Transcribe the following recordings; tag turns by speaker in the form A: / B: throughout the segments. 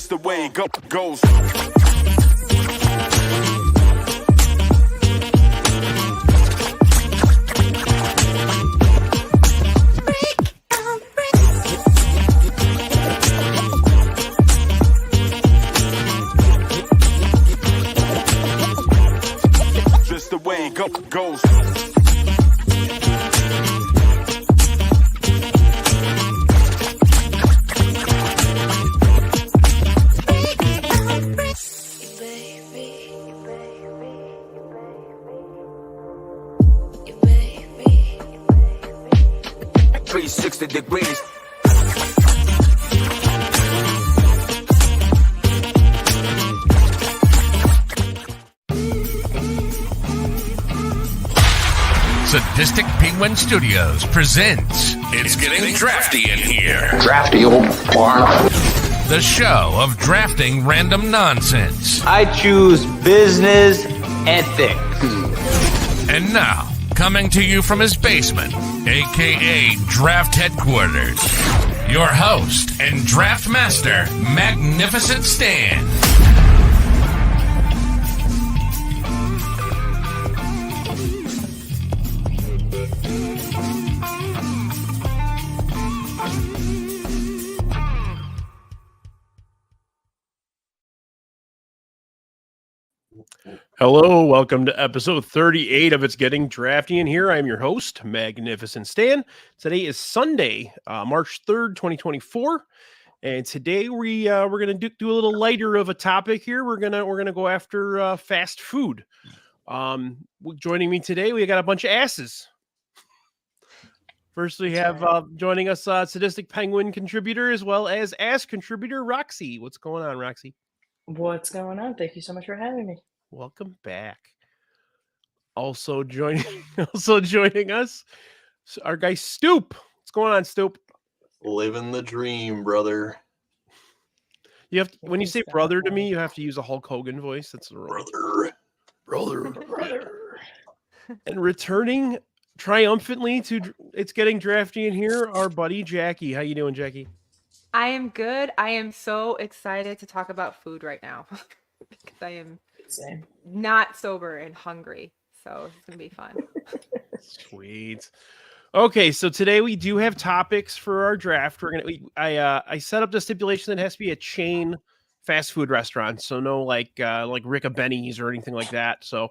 A: Just the way it goes. Just the way it goes. Degrees.
B: Sadistic Penguin Studios presents It's Getting Drafty in Here.
C: Drafty old farm.
B: The show of drafting random nonsense.
D: I choose business ethics.
B: And now, coming to you from his basement, a.k.a. Draft Headquarters, your host and draft master, Magnificent Stan.
E: Hello, welcome to episode 38 of It's Getting Drafty in Here. I'm your host, Magnificent Stan. Today is Sunday, March 3rd, 2024, and today we're gonna do a little lighter of a topic here. We're gonna go after fast food. Joining me today, we got a bunch of asses. First, we have joining us Sadistic Penguin contributor as well as ass contributor Roxy. What's going on, Roxy?
F: What's going on? Thank you so much for having me.
E: Welcome back. Also joining us, our guy Stoop. What's going on, Stoop?
G: Living the dream, brother.
E: You have when you say brother to me, you have to use a Hulk Hogan voice. That's the rule. Brother. And returning triumphantly to It's Getting Drafty in Here, our buddy Jacki. How you doing, Jacki?
H: I am good. I am so excited to talk about food right now because I am not sober and hungry. So it's going to be fun.
E: Sweet. Okay, so today we do have topics for our draft. I set up the stipulation that it has to be a chain fast food restaurant. So no like Rick Benny's or anything like that. So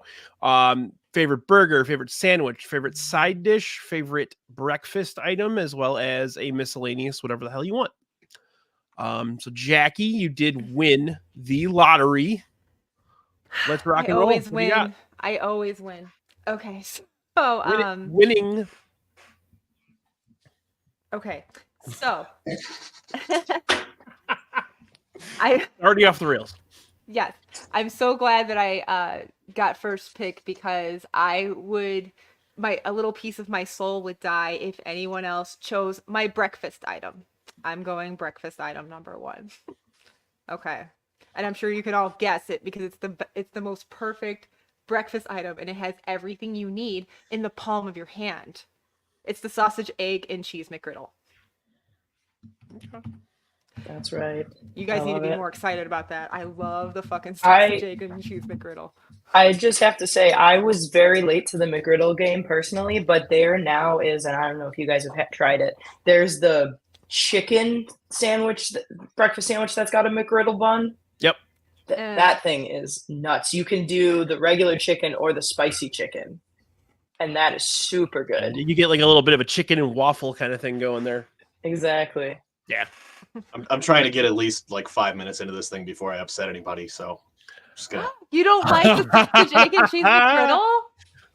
E: favorite burger, favorite sandwich, favorite side dish, favorite breakfast item, as well as a miscellaneous, whatever the hell you want. So Jacki, you did win the lottery. Let's rock and roll.
H: I always win. Okay. So
E: winning.
H: Okay. So I
E: already off the rails.
H: Yes. I'm so glad that I got first pick because a little piece of my soul would die if anyone else chose my breakfast item. I'm going breakfast item number 1. Okay. And I'm sure you can all guess it because it's the most perfect breakfast item and it has everything you need in the palm of your hand. It's the sausage, egg, and cheese McGriddle.
F: That's right.
H: You guys need to be more excited about that. I love the fucking sausage, egg, and cheese McGriddle.
F: I just have to say, I was very late to the McGriddle game personally, but there now is, and I don't know if you guys have tried it, there's the chicken sandwich, breakfast sandwich that's got a McGriddle bun.
E: Yep.
F: That thing is nuts. You can do the regular chicken or the spicy chicken, and that is super good.
E: You get like a little bit of a chicken and waffle kind of thing going there.
F: Exactly.
E: Yeah.
G: I'm trying to get at least like 5 minutes into this thing before I upset anybody, so I'm just gonna.
H: You don't like the sausage, egg, and cheese McGriddle?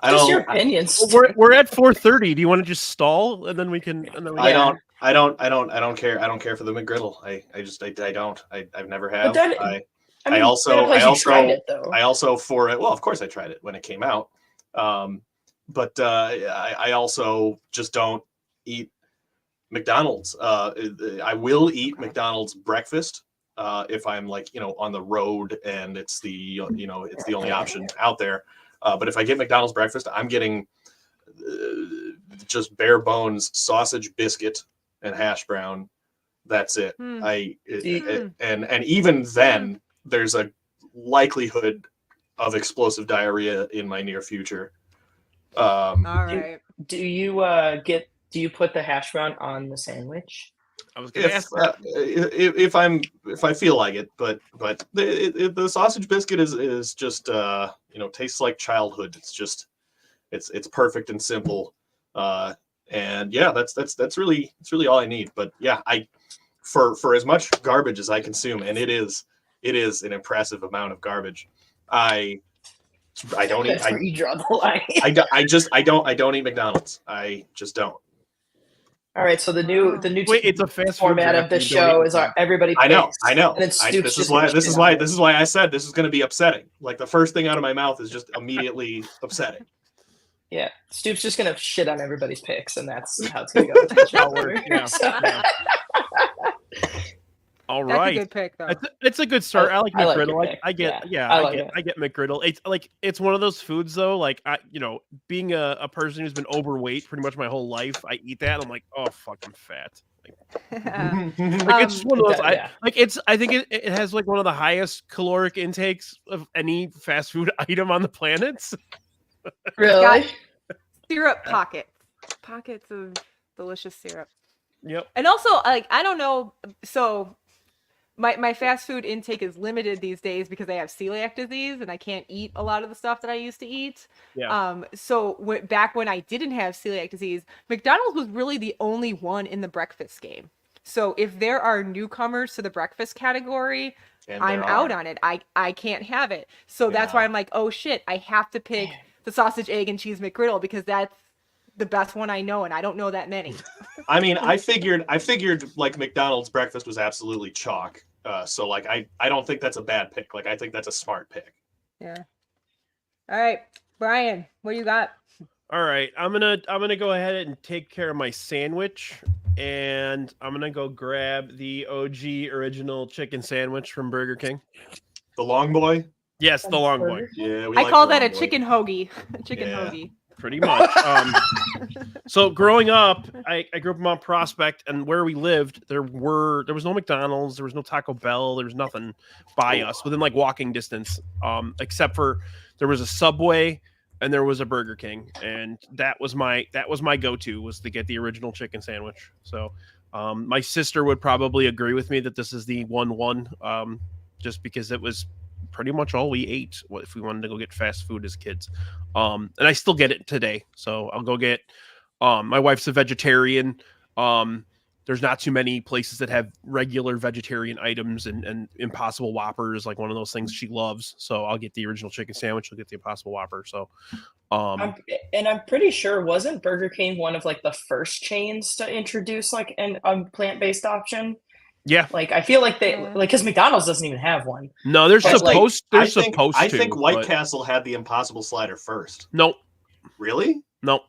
F: Just your opinions.
E: We're at 4:30. Do you want to just stall and then we can?
G: I don't care. I don't care for the McGriddle. I don't. I've never have. I also for it. Well, of course I tried it when it came out. But I also just don't eat McDonald's. I will eat McDonald's breakfast if I'm on the road and it's the only option out there. But if I get McDonald's breakfast, I'm getting just bare bones sausage, biscuit, and hash brown That's it. And even then, there's a likelihood of explosive diarrhea in my near future.
H: All right.
F: Do you put the hash brown on the sandwich?
E: I was gonna ask that.
G: If I feel like it, but the sausage biscuit is just tastes like childhood. It's just it's perfect and simple. And yeah, that's really all I need. But yeah, for as much garbage as I consume, and it is an impressive amount of garbage. I don't eat.
F: That's where you draw the line.
G: I don't eat McDonald's. I just don't.
F: All right, so the new
E: it's a fast
F: format of the show is everybody picks.
G: I know.
F: And then Stoop's
G: this is why I said this is going to be upsetting. Like the first thing out of my mouth is just immediately upsetting.
F: Yeah, Stoop's just going to shit on everybody's picks, and that's how it's going to go.
E: Yeah. All
H: That's
E: right,
H: a good pick, though.
E: It's a good start. I like McGriddle.
F: I get
E: McGriddle. It's one of those foods though. Like being a person who's been overweight pretty much my whole life, I eat that. And I'm like, oh, fucking fat. Like it's just one of those. I think it has like one of the highest caloric intakes of any fast food item on the planet.
F: Really?
H: Syrup pockets of delicious syrup.
E: Yep.
H: And also, like, I don't know. So my fast food intake is limited these days because I have celiac disease and I can't eat a lot of the stuff that I used to eat.
E: Yeah.
H: So back when I didn't have celiac disease, McDonald's was really the only one in the breakfast game. So if there are newcomers to the breakfast category, I'm out on it. I can't have it. So that's why I'm like, oh shit, I have to pick the sausage, egg, and cheese McGriddle because that's the best one I know, and I don't know that many.
G: I mean, I figured like McDonald's breakfast was absolutely chalk. So like I don't think that's a bad pick. Like I think that's a smart pick.
H: Yeah. All right, Brian, what do you got?
E: All right, I'm gonna go ahead and take care of my sandwich, and I'm gonna go grab the OG original chicken sandwich from Burger King.
G: The long boy.
E: Yes, the long boy.
G: Yeah,
H: I call that a chicken hoagie. Hoagie.
E: Pretty much. So growing up, I grew up in Mount Prospect, and where we lived, there was no McDonald's, there was no Taco Bell, there was nothing by us within like walking distance, except for there was a Subway and there was a Burger King, and that was my go-to was to get the original chicken sandwich. So my sister would probably agree with me that this is the 1-1, just because it was pretty much all we ate if we wanted to go get fast food as kids. And I still get it today. So I'll go get, my wife's a vegetarian. There's not too many places that have regular vegetarian items, and Impossible Whopper is like one of those things she loves. So I'll get the original chicken sandwich. I'll get the Impossible Whopper. So,
F: I'm pretty sure wasn't Burger King one of like the first chains to introduce like a plant-based option?
E: Yeah,
F: like I feel like they because McDonald's doesn't even have one.
E: No, they're supposed.
G: I think White Castle had the Impossible Slider first.
E: Nope.
G: Really?
E: Nope.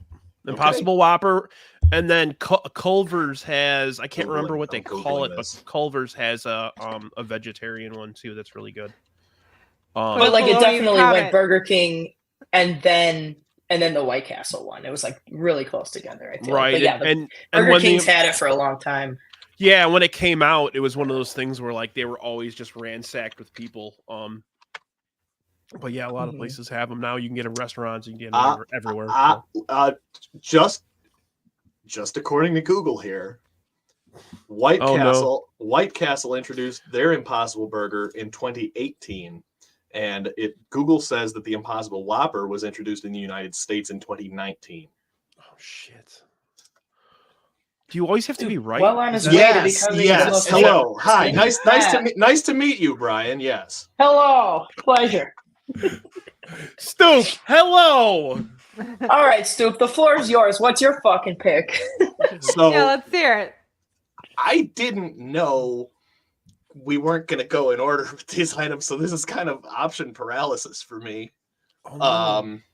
E: Impossible Whopper, and then Culver's has. I can't remember what they call it, but Culver's has a vegetarian one too. That's really good.
F: But like it definitely went Burger King, and then the White Castle one. It was like really close together. I feel
E: right.
F: Like. But yeah,
E: and
F: Burger King's had it for a long time.
E: Yeah, when it came out, it was one of those things where like they were always just ransacked with people. But yeah, a lot of places have them now. You can get them in restaurants, you can get them everywhere.
G: Just according to Google here, White Castle introduced their Impossible Burger in 2018, and Google says that the Impossible Whopper was introduced in the United States in 2019.
E: Oh shit. Do you always have to be right?
F: Well, on his way to becoming
G: yes. Hello. Hi. Nice to meet you, Brian. Yes.
F: Hello. Pleasure.
E: Stoop. Hello.
F: All right, Stoop. The floor is yours. What's your fucking pick?
G: So
H: yeah, let's hear it.
G: I didn't know we weren't going to go in order with these items, so this is kind of option paralysis for me.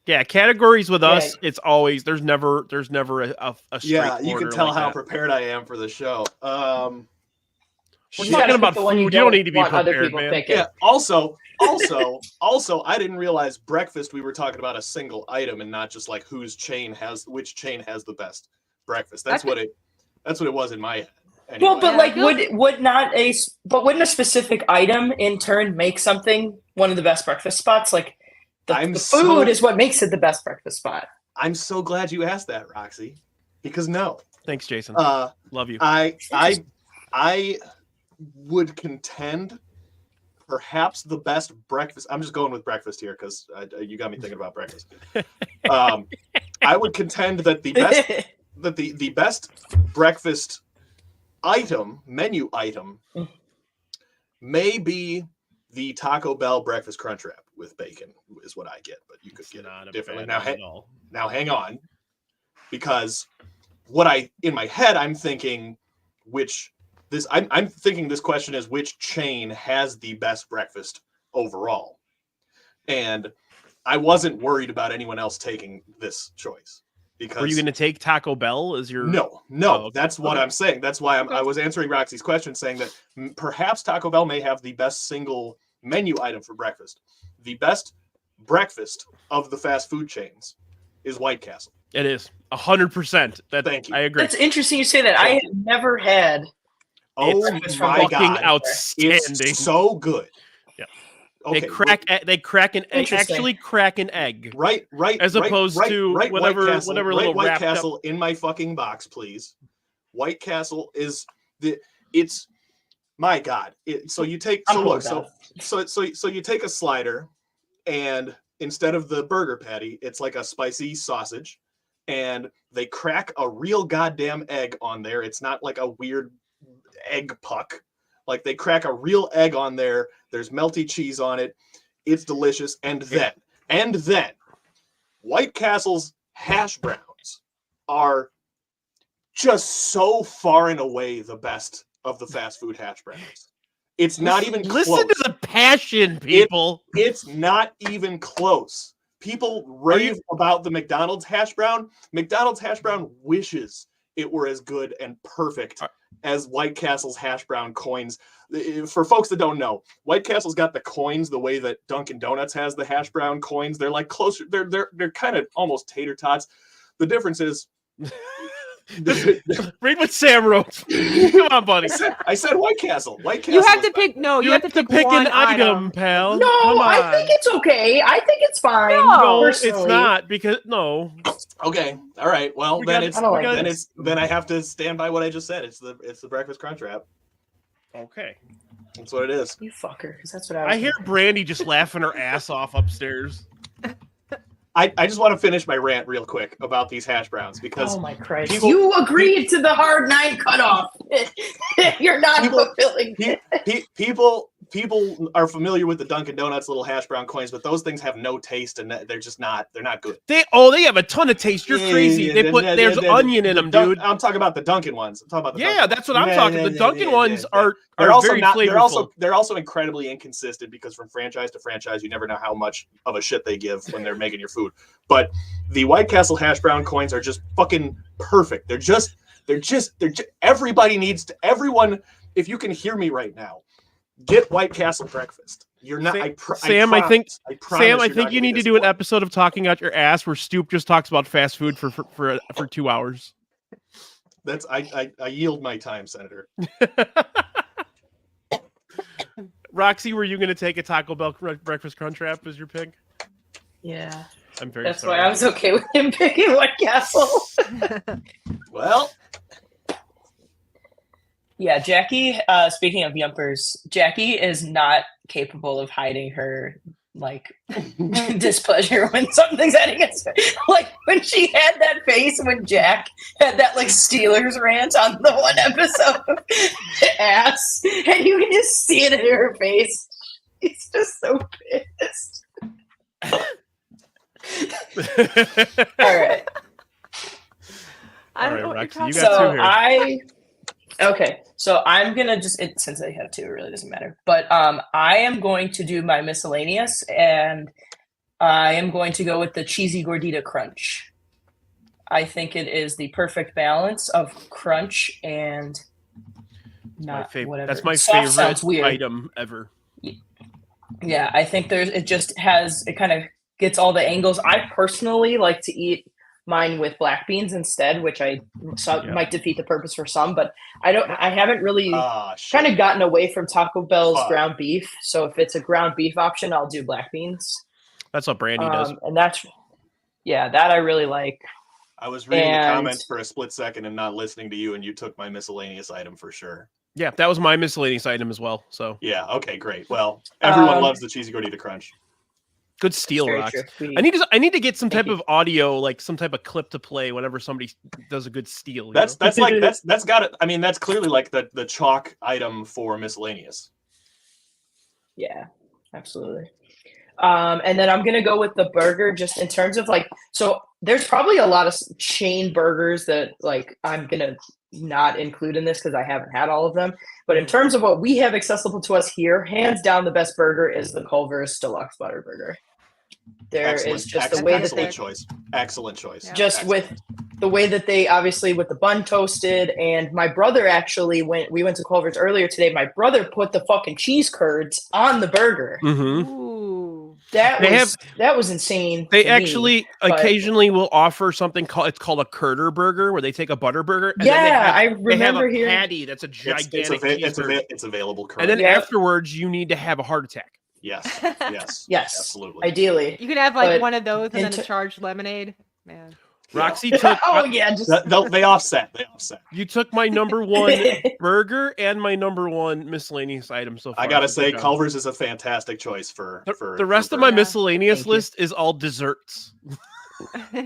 E: Yeah, categories with us, it's always there's never a straight
G: you can tell how prepared I am for the show.
E: We're talking about food. You don't need to be prepared, man.
G: Yeah. Also, I didn't realize breakfast. We were talking about a single item and not just like which chain has the best breakfast. That's what it was in my head. Anyway.
F: Well, but like, wouldn't a specific item in turn make something one of the best breakfast spots? Like, the food is what makes it the best breakfast spot.
G: I'm so glad you asked that, Roxy, because no.
E: Thanks, Jason. Love you.
G: I would contend perhaps the best breakfast. I'm just going with breakfast here because you got me thinking about breakfast. I would contend that the best breakfast menu item may be the Taco Bell breakfast crunch wrap with bacon is what I get, but you could get it differently. Now hang on, because in my head I'm thinking I'm thinking this question is which chain has the best breakfast overall, and I wasn't worried about anyone else taking this choice. Because
E: are you going to take Taco Bell as your?
G: No. Oh, okay. That's what I'm saying. That's why I was answering Roxy's question, saying that perhaps Taco Bell may have the best single menu item for breakfast. The best breakfast of the fast food chains is White Castle.
E: It is 100%.
G: Thank you.
E: I agree.
F: That's interesting you say that. I have never had.
G: Oh my God!
E: Outstanding!
G: It's so good.
E: Yeah.
G: Okay.
E: They crack an egg. Actually, crack an egg.
G: Right.
E: As opposed to whatever little
G: White Castle in my fucking box, please. White Castle is it's my God. So you take so you take a slider, and instead of the burger patty, it's like a spicy sausage, and they crack a real goddamn egg on there. It's not like a weird egg puck. Like they crack a real egg on there. There's melty cheese on it. It's delicious. And then White Castle's hash browns are just so far and away the best of the fast food hash browns. It's not even close.
E: Listen to the passion, people.
G: It's not even close. People rave about the McDonald's hash brown. McDonald's hash brown wishes it were as good and perfect as White Castle's hash brown coins. For folks that don't know, White Castle's got the coins the way that Dunkin' Donuts has the hash brown coins. They're like closer. They're kind of almost tater tots. The difference is.
E: Read what Sam wrote. Come on, buddy.
G: I said White Castle. White Castle.
H: You have to pick. No, you have to pick
E: an item, pal.
F: No, I think it's okay. I think it's fine.
E: No, it's not because no.
G: Okay, all right. Well, then I have to stand by what I just said. It's the breakfast crunch wrap.
E: Okay,
G: that's what it is.
F: You fucker, because that's what I
E: hear Brandy just laughing her ass off upstairs.
G: I just want to finish my rant real quick about these hash browns because
F: my Christ, you agreed to the hard 9 cutoff. You're not fulfilling it.
G: People are familiar with the Dunkin' Donuts little hash brown coins, but those things have no taste and they're not good.
E: They have a ton of taste. You're crazy. There's onion in them, dude.
G: I'm talking about the Dunkin' ones. I'm talking about the
E: that's what I'm talking. The Dunkin' ones are
G: also
E: very flavorful.
G: They're also incredibly inconsistent because from franchise to franchise, you never know how much of a shit they give when they're making your food. But the White Castle hash brown coins are just fucking perfect. They're just everybody needs to. Everyone, if you can hear me right now, get White Castle breakfast. You're not.
E: Sam, I think you need to do an episode of Talking Out Your Ass where Stoop just talks about fast food for 2 hours.
G: That's I yield my time, Senator.
E: Roxy, were you going to take a Taco Bell breakfast crunch wrap as your pick?
F: Yeah.
E: I'm very
F: That's
E: sorry.
F: why I was okay with him picking White Castle.
G: Well.
F: Yeah, Jacki, speaking of yumpers, Jacki is not capable of hiding her, displeasure when something's heading against her. Like, when she had that face when Jack had that, Steelers rant on the one episode of Ass, and you can just see it in her face. He's just so pissed. All right.
H: I don't know what
E: Roxy,
H: you're
E: you got two here.
F: Okay, so I'm gonna since I have 2, it really doesn't matter. But I am going to do my miscellaneous, and I am going to go with the cheesy gordita crunch. I think it is the perfect balance of crunch and not whatever.
E: That's my
F: Soft
E: favorite item ever.
F: Yeah, I think it kind of gets all the angles. I personally like to eat mine with black beans instead, which might defeat the purpose for some, but I haven't really kind of gotten away from Taco Bell's ground beef. So if it's a ground beef option, I'll do black beans.
E: That's what Brandy does.
F: And that I really like.
G: I was reading the comments for a split second and not listening to you, and you took my miscellaneous item for sure.
E: Yeah, that was my miscellaneous item as well. So
G: yeah, okay, great. Well, everyone loves the cheesy gordita crunch.
E: Good steal, Rox. I need to get some type of audio, like some type of clip to play whenever somebody does a good steal.
G: That's got it. I mean, that's clearly like the chalk item for miscellaneous.
F: Yeah, absolutely. And then I'm gonna go with the burger, just in terms of like, so there's probably a lot of chain burgers that like I'm gonna not include in this because I haven't had all of them. But in terms of what we have accessible to us here, hands down the best burger is the Culver's Deluxe Butter Burger.
G: Excellent choice.
F: Yeah. Just with the way that they obviously with the bun toasted, and my brother actually we went to Culver's earlier today. My brother put the fucking cheese curds on the burger.
E: Mm-hmm.
F: Ooh. That was insane.
E: They actually occasionally will offer something called a curder burger, where they take a butter burger. And
F: I remember
E: hearing patty that's a gigantic.
G: It's available currently.
E: And then afterwards, you need to have a heart attack.
G: Yes,
F: absolutely. Ideally,
H: you can have like one of those and then a charged lemonade. Man,
E: Roxy took.
G: They offset.
E: You took my number one burger and my number one miscellaneous item so far.
G: I gotta say, Culver's is a fantastic choice for
E: the rest of my miscellaneous list is all desserts.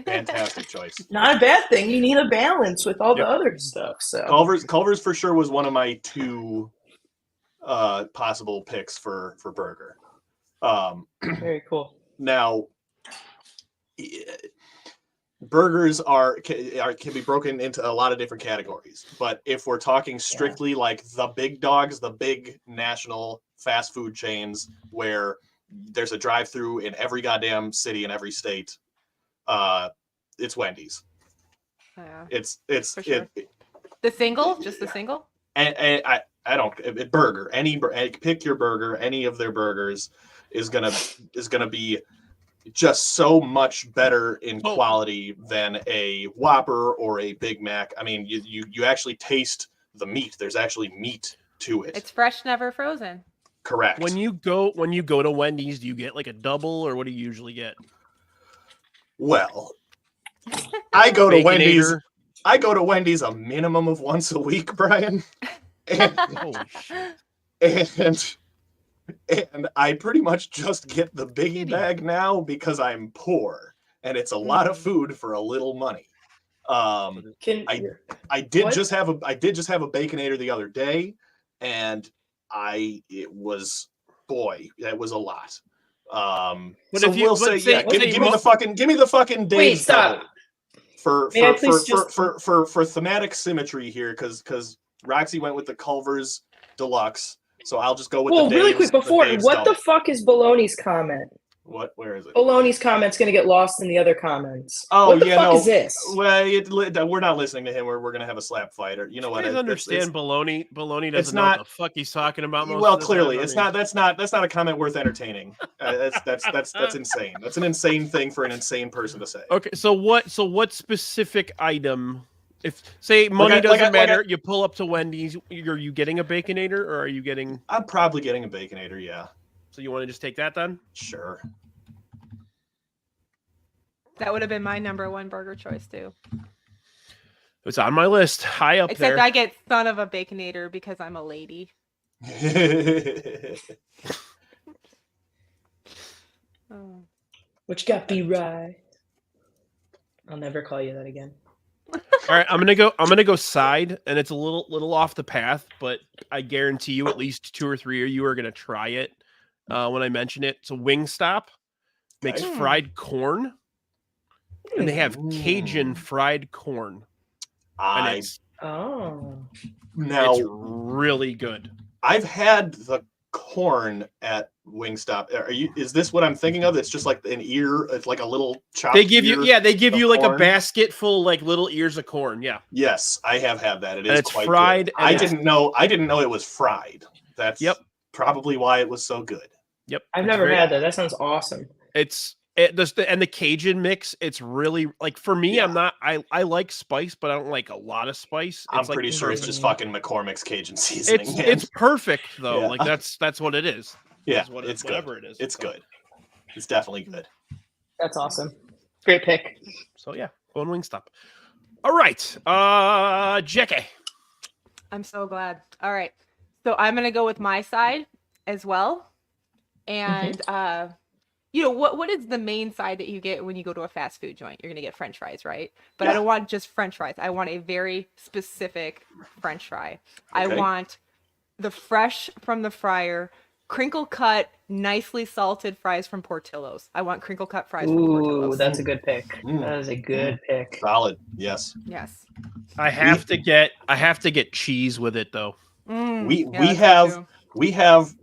G: Fantastic choice.
F: Not a bad thing. You need a balance with all the other stuff. So
G: Culver's for sure was one of my two possible picks for burger.
F: Very cool.
G: Now, burgers can be broken into a lot of different categories, but if we're talking strictly like the big dogs, the big national fast food chains where there's a drive-through in every goddamn city in every state, it's Wendy's.
H: Yeah.
G: It's
H: for sure. The single.
G: And I don't burger pick your burger. Any of their burgers is gonna be just so much better in quality than a Whopper or a Big Mac. I mean, you actually taste the meat. There's actually meat to it.
H: It's fresh, never frozen.
G: Correct.
E: When you go to Wendy's, do you get like a double, or what do you usually get?
G: Well, I go to Wendy's. I go to Wendy's a minimum of once a week, Brian. And I pretty much just get the biggie bag now because I'm poor and it's a lot of food for a little money. I did just have a Baconator the other day, and it was a lot.
E: But
G: so
E: if you
G: give me the fucking Dave's.
F: Wait, stop.
G: For thematic symmetry here, because Roxy went with the Culver's Deluxe, so I'll just go with the Dave's.
F: Really quick before, what the fuck is Baloney's comment?
G: What? Where is it?
F: Baloney's comment's gonna get lost in the other comments.
G: Oh,
F: what the fuck is this?
G: Well, we're not listening to him. We're gonna have a slap fight, or you know what?
E: I understand Baloney. Baloney doesn't know what the fuck he's talking about.
G: Well, clearly, it's not. That's not a comment worth entertaining. That's insane. That's an insane thing for an insane person to say.
E: Okay, so what specific item? If say money doesn't matter, you pull up to Wendy's. Are you getting a Baconator, or are you getting?
G: I'm probably getting a Baconator. Yeah.
E: So you want to just take that then?
G: Sure.
H: That would have been my number one burger choice too.
E: It's on my list, high up there.
H: Except I get son of a Baconator because I'm a lady.
F: Which got me right. I'll never call you that again.
E: All right, I'm gonna go side, and it's a little off the path, but I guarantee you at least 2 or 3 of you are gonna try it when I mention it. So Wingstop makes fried corn, and they have Cajun fried corn. It's really good.
G: I've had the corn at Wingstop. Is this what I'm thinking of? It's just like an ear. It's like a little chopped.
E: They give you like corn. A basket full like little ears of corn. Yeah.
G: Yes, I have had that. It's quite
E: fried.
G: Good. I didn't know it was fried. That's probably why it was so good.
E: Yep.
F: I've never had that. That sounds awesome.
E: It's and the Cajun mix, it's really like for me.
G: Yeah.
E: I like spice, but I don't like a lot of spice.
G: I'm
E: like
G: pretty sure it's just fucking McCormick's Cajun seasoning.
E: It's perfect though.
G: Yeah.
E: Like that's what it is.
G: Yeah,
E: it's
G: whatever
E: good.
G: It is. It's good. It's definitely good.
F: That's awesome. Great pick.
E: So yeah, going Wingstop. All right, Jacki.
H: I'm so glad. All right, so I'm gonna go with my side as well, and you know what is the main side that you get when you go to a fast food joint? You're gonna get French fries, right? But I don't want just French fries. I want a very specific French fry. Okay. I want the fresh from the fryer, crinkle cut, nicely salted fries from Portillo's. I want crinkle cut fries from Portillo's.
F: Ooh, that's a good pick. That is a good pick.
G: Solid. Yes.
H: Yes.
E: I have to get cheese with it though.
G: We have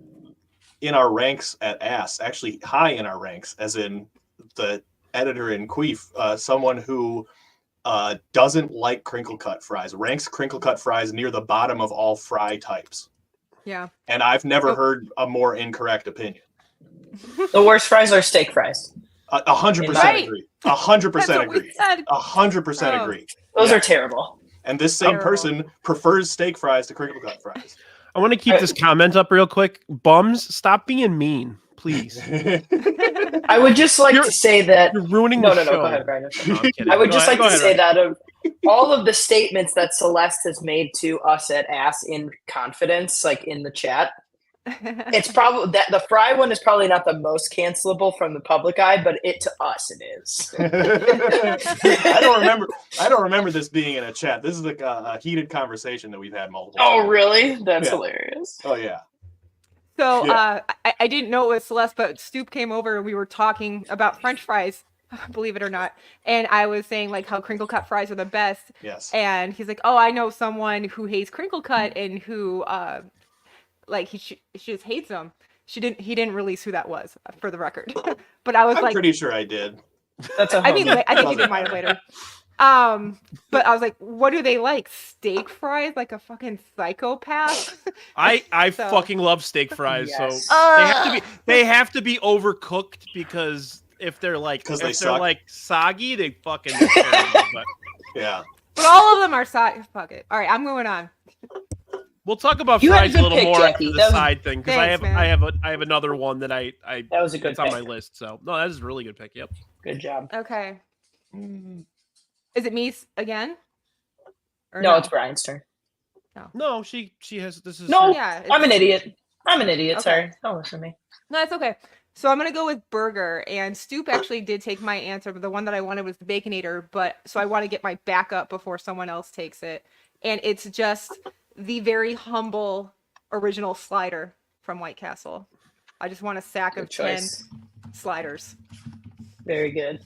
G: in our ranks at ASS, actually high in our ranks, as in the editor in Queef, someone who doesn't like crinkle cut fries, ranks crinkle cut fries near the bottom of all fry types.
H: Yeah.
G: And I've never heard a more incorrect opinion.
F: The worst fries are steak fries.
G: 100% agree. 100% agree. 100% agree.
F: Those are terrible.
G: And this same person prefers steak fries to crinkle cut fries.
E: I want to keep this comment up real quick. Bums, stop being mean, please.
F: I would just like to say that
E: you're ruining
F: the
E: show.
F: Go ahead, Brian. No, I would just like to say that of all of the statements that Celeste has made to us at ASS in confidence, like in the chat, it's probably that the fry one is probably not the most cancelable from the public eye, but to us it is.
G: I don't remember this being in a chat. This is like a heated conversation that we've had multiple times.
F: Oh, really? That's hilarious.
G: Oh yeah.
H: So I didn't know it was Celeste, but Stoop came over and we were talking about French fries, believe it or not. And I was saying like how crinkle cut fries are the best.
G: Yes.
H: And he's like, oh, I know someone who hates crinkle cut and who like she just hates them. He didn't release who that was for the record. But I'm
G: pretty sure I did.
F: That's a
H: I think he did mine later. But I was like, what do they like? Steak fries like a fucking psychopath?
E: I fucking love steak fries.
F: Yes.
E: So they have to be overcooked because if they're like like soggy, they fucking but.
G: Yeah.
H: But all of them are soggy. Fuck it. All right, I'm moving on.
E: We'll talk about
F: You
E: fries a little
F: pick,
E: more
F: Jacki.
E: after the side thing because
H: Thanks,
E: I have another one that I
F: that was a good
E: it's
F: pick.
E: on my list. So no, that is a really good pick. Yep.
F: Good job.
H: Okay. Is it me again? Or
F: No, it's Brian's turn.
E: No, she has this is
F: No,
H: Yeah,
F: I'm an idiot.
H: Okay.
F: Sorry. Don't listen to me.
H: No, it's okay. So I'm gonna go with burger, and Stoop actually did take my answer, but the one that I wanted was the Baconator. But so I want to get my backup before someone else takes it, and it's just the very humble original slider from White Castle. I just want a sack of 10 sliders.
F: Very good.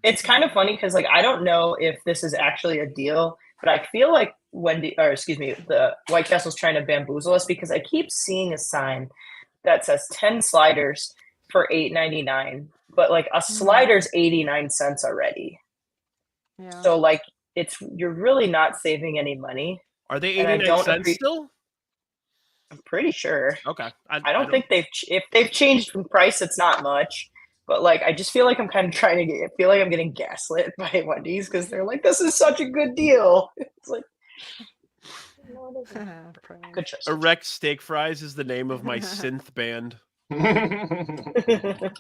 F: It's kind of funny because like I don't know if this is actually a deal, but I feel like the White Castle's trying to bamboozle us because I keep seeing a sign that says 10 sliders for $8.99, but like a slider's 89 cents already.
H: Yeah.
F: So like you're really not saving any money.
E: Are they 89 cents still?
F: I'm pretty sure.
E: Okay.
F: I don't think if they've changed from price, it's not much. But like, I just feel like I'm kind of feel like I'm getting gaslit by Wendy's because they're like, this is such a good deal. It's like, good choice.
E: Erect Steak Fries is the name of my synth band. I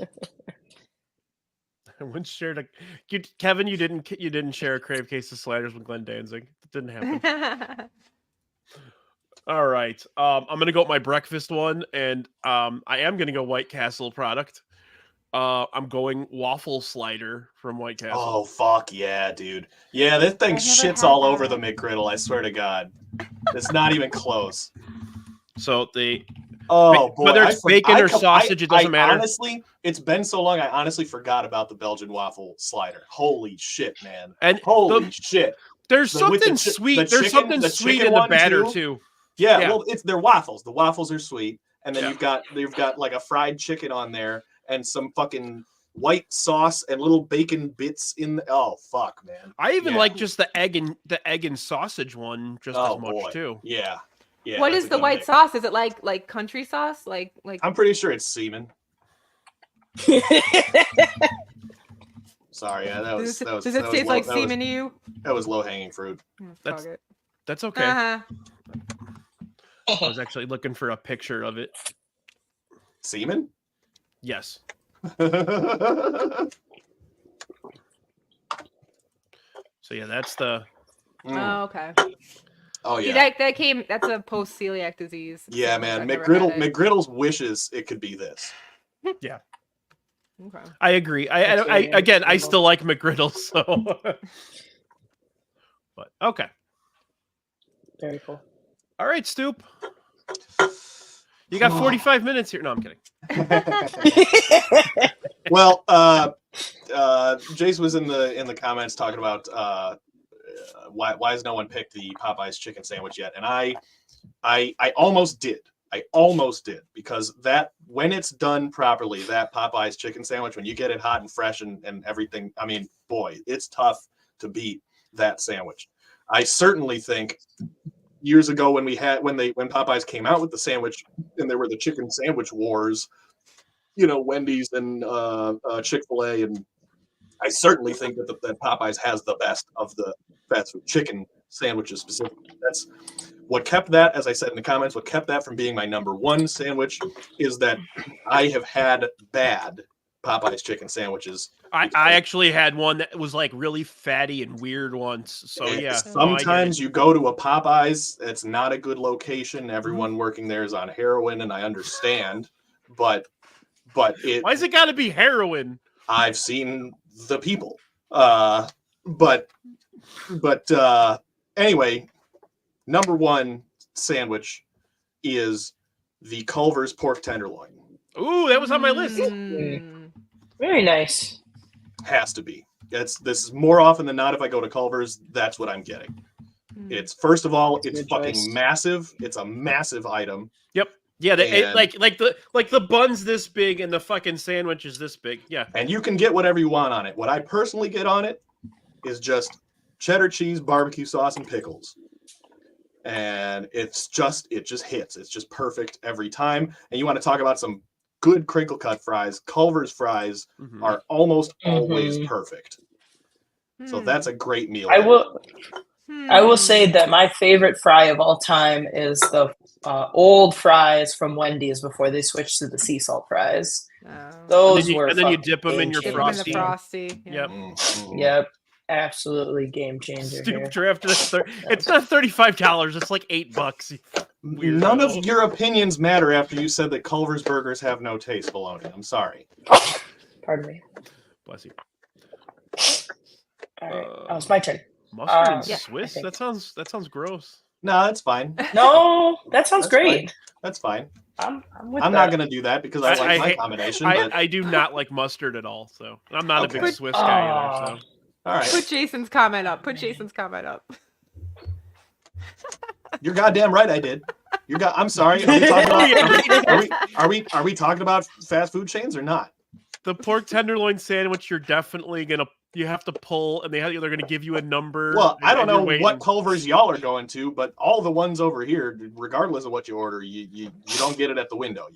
E: once shared Kevin, you didn't share a crave case of sliders with Glenn Danzig. It didn't happen. All right. I'm gonna go with my breakfast one, and I am gonna go White Castle product. I'm going waffle slider from White Castle.
G: Oh fuck yeah, dude! Yeah, this thing shits all over the McGriddle. I swear to God, it's not even close.
E: So
G: boy,
E: whether it's bacon or sausage, it doesn't matter.
G: Honestly, it's been so long. I honestly forgot about the Belgian waffle slider. Holy shit, man!
E: And
G: holy shit!
E: There's something sweet. There's something sweet in the batter too.
G: Yeah, well, they're waffles. The waffles are sweet, and then you've got like a fried chicken on there. And some fucking white sauce and little bacon bits in the fuck, man.
E: I even like just the egg and sausage one just as much too.
G: Yeah.
H: What is the white sauce? Is it like country sauce? Like
G: I'm pretty sure it's semen. Sorry, yeah, that was.
H: Does it taste like semen to you?
G: That was low-hanging fruit.
E: That's okay. I was actually looking for a picture of it.
G: Semen?
E: Yes. So yeah, that's the.
H: Oh, okay.
G: Oh yeah.
H: That's a post-celiac disease.
G: Yeah, man. McGriddles wishes it could be this.
E: Yeah.
H: Okay.
E: I agree. I still like McGriddles, so. But okay.
F: Very cool.
E: All right, Stoop. You got 45 minutes here. No, I'm kidding.
G: Well, Jace was in the comments talking about why has no one picked the Popeyes chicken sandwich yet, and I almost did. I almost did, because that, when it's done properly, that Popeyes chicken sandwich, when you get it hot and fresh and everything, I mean, boy, it's tough to beat that sandwich. I certainly think years ago when Popeyes came out with the sandwich and there were the chicken sandwich wars, you know, Wendy's and Chick-fil-A, and I certainly think that Popeyes has the best of the fast food chicken sandwiches specifically. That's what kept that, as I said in the comments, what kept that from being my number one sandwich is that I have had bad Popeyes chicken sandwiches.
E: I actually had one that was like really fatty and weird once. So yeah.
G: Sometimes you go to a Popeyes, it's not a good location. Everyone working there is on heroin, and I understand, but why
E: is it got to be heroin?
G: I've seen the people. But anyway, number one sandwich is the Culver's pork tenderloin.
E: Ooh, that was on my list.
F: Very nice.
G: Has to be. This is more often than not, if I go to Culver's, that's what I'm getting. It's, first of all, it's fucking massive. It's a massive item.
E: Yep. Yeah, like the bun's this big and the fucking sandwich is this big. Yeah.
G: And you can get whatever you want on it. What I personally get on it is just cheddar cheese, barbecue sauce, and pickles. And it just hits. It's just perfect every time. And you want to talk about some good crinkle cut fries, Culver's fries are almost always perfect. So that's a great meal.
F: I will say that my favorite fry of all time is the old fries from Wendy's before they switched to the sea salt fries. Those were,
E: and then you dip them in your Frosty.
H: Yep.
F: Yep. Absolutely game changer.
E: Stoop drafted it's not $35, it's like $8.
G: None of your opinions matter after you said that Culver's burgers have no taste, baloney. I'm sorry.
F: Pardon me.
E: Bless you.
F: All right. It's my turn.
E: Mustard and Swiss? That sounds gross.
G: No, that's fine.
F: No, that sounds great.
G: Fine. That's fine.
F: I'm
G: not going to do that because I like my combination.
E: I do not like mustard at all, so I'm not a big Swiss guy either. So.
G: All right.
H: Put Jason's comment up.
G: You're goddamn right. I did. I'm sorry. Are we talking about fast food chains or not?
E: The pork tenderloin sandwich, you're definitely you have to pull, and they're going to give you a number.
G: Well, I don't know what Culver's y'all are going to, but all the ones over here, regardless of what you order, you don't get it at the window.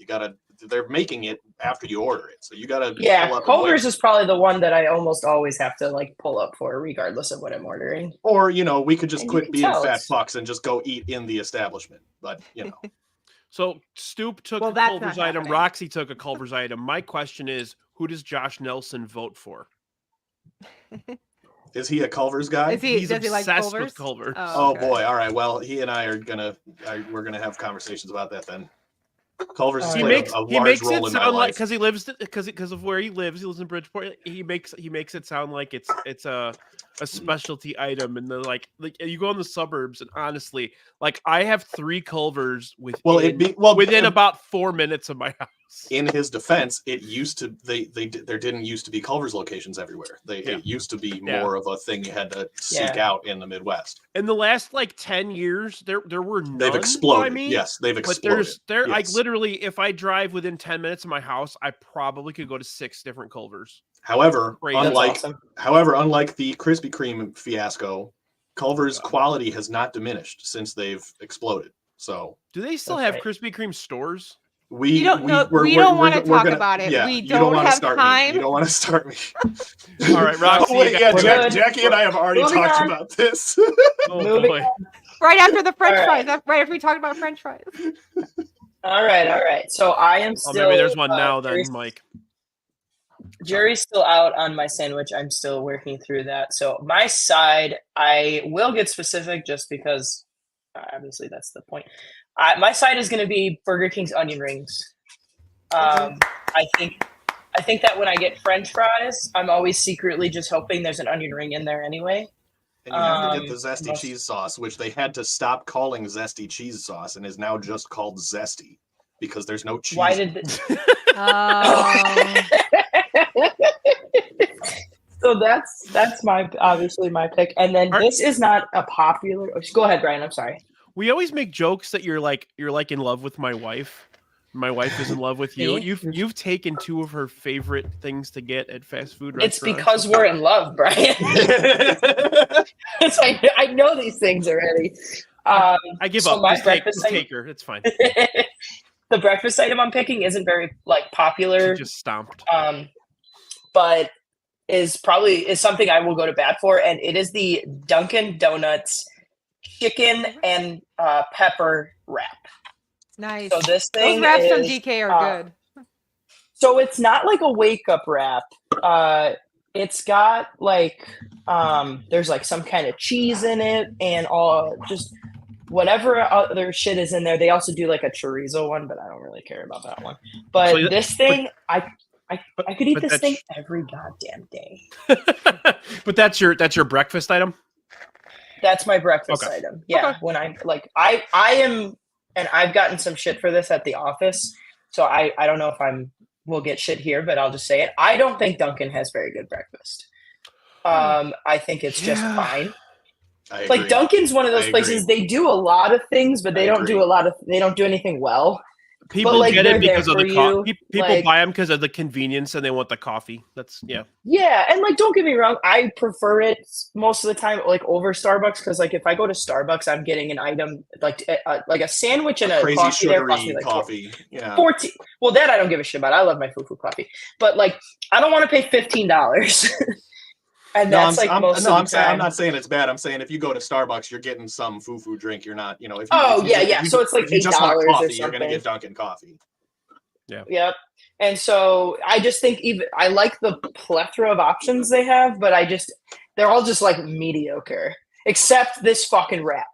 G: They're making it after you order it, so you gotta.
F: Yeah, Culver's is probably the one that I almost always have to like pull up for, regardless of what I'm ordering.
G: Or we could just quit being fat fucks and just go eat in the establishment. But
E: So Stoop took a Culver's item. Roxy took a Culver's item. My question is, who does Josh Nelson vote for?
G: Is he a Culver's guy?
H: Does he like Culver's?
E: With Culver's.
H: Oh,
G: okay. Boy! All right. Well, he and I we're gonna have conversations about that then. Culver's has played a large role in my life
E: because of where he lives. He lives in Bridgeport. He makes it sound like it's a specialty item, and like you go in the suburbs, and honestly, like I have 3 Culver's within about 4 minutes of my house.
G: In his defense, it used to there didn't used to be Culver's locations everywhere. It used to be more of a thing you had to seek out in the Midwest.
E: In the last 10 years, there were none.
G: They've exploded. Yes, they've exploded.
E: But like literally, if I drive within 10 minutes of my house, I probably could go to 6 different Culver's.
G: However, unlike the Krispy Kreme fiasco, Culver's quality has not diminished since they've exploded. So,
E: do they still have Krispy Kreme stores?
H: We don't want to talk about it.
G: Yeah,
H: we don't have time.
G: You don't want to start me.
E: All right, Roxy.
G: Oh, wait, yeah, Jacki and I have already talked about this.
E: Oh boy.
H: Right after the French fries. Right after we talked about French fries.
F: All right. So I am still.
E: Maybe there's one now then, Mike.
F: Jury's still out on my sandwich. I'm still working through that. So my side, I will get specific just because obviously that's the point. My side is going to be Burger King's onion rings. I think that when I get French fries, I'm always secretly just hoping there's an onion ring in there anyway.
G: And you have to get the zesty cheese sauce, which they had to stop calling zesty cheese sauce and is now just called zesty because there's no cheese.
F: Why did So that's obviously my pick. And then this is not a popular. Go ahead, Brian. I'm sorry.
E: We always make jokes that you're like in love with my wife. My wife is in love with you. You've taken two of her favorite things to get at fast food restaurants.
F: It's because we're in love, Brian. I know these things already.
E: I give up. Just take her. It's fine.
F: The breakfast item I'm picking isn't very popular.
E: She just stomped.
F: But is something I will go to bat for, and it is the Dunkin' Donuts chicken and pepper wrap.
H: Nice.
F: So this thing,
H: those wraps from DK are good.
F: So it's not like a wake up wrap. It's got there's some kind of cheese in it and all just whatever other shit is in there. They also do a chorizo one, but I don't really care about that one. But so this thing, I could eat this thing every goddamn day.
E: But that's your breakfast item?
F: That's my breakfast item. Yeah. Okay. When I'm I am, and I've gotten some shit for this at the office. So I don't know if we'll get shit here, but I'll just say it. I don't think Dunkin' has very good breakfast. I think it's just fine. Dunkin's one of those places, they do a lot of things, but they don't do anything well.
E: People get it because of the coffee. People buy them because of the convenience and they want the coffee. That's yeah.
F: And don't get me wrong, I prefer it most of the time over Starbucks because if I go to Starbucks, I'm getting an item like a sandwich and a
G: crazy
F: coffee.
G: Sugary coffee.
F: 14. Well, that I don't give a shit about. I love my foo coffee, but I don't want to pay $15. And that's
G: I'm not saying it's bad. I'm saying if you go to Starbucks, you're getting some foo drink. You're not, if you,
F: so it's $8
G: you just want coffee,
F: or something.
G: You're gonna get Dunkin' coffee.
E: Yeah.
F: Yep. And so I just think I like the plethora of options they have, but they're all just mediocre, except this fucking wrap.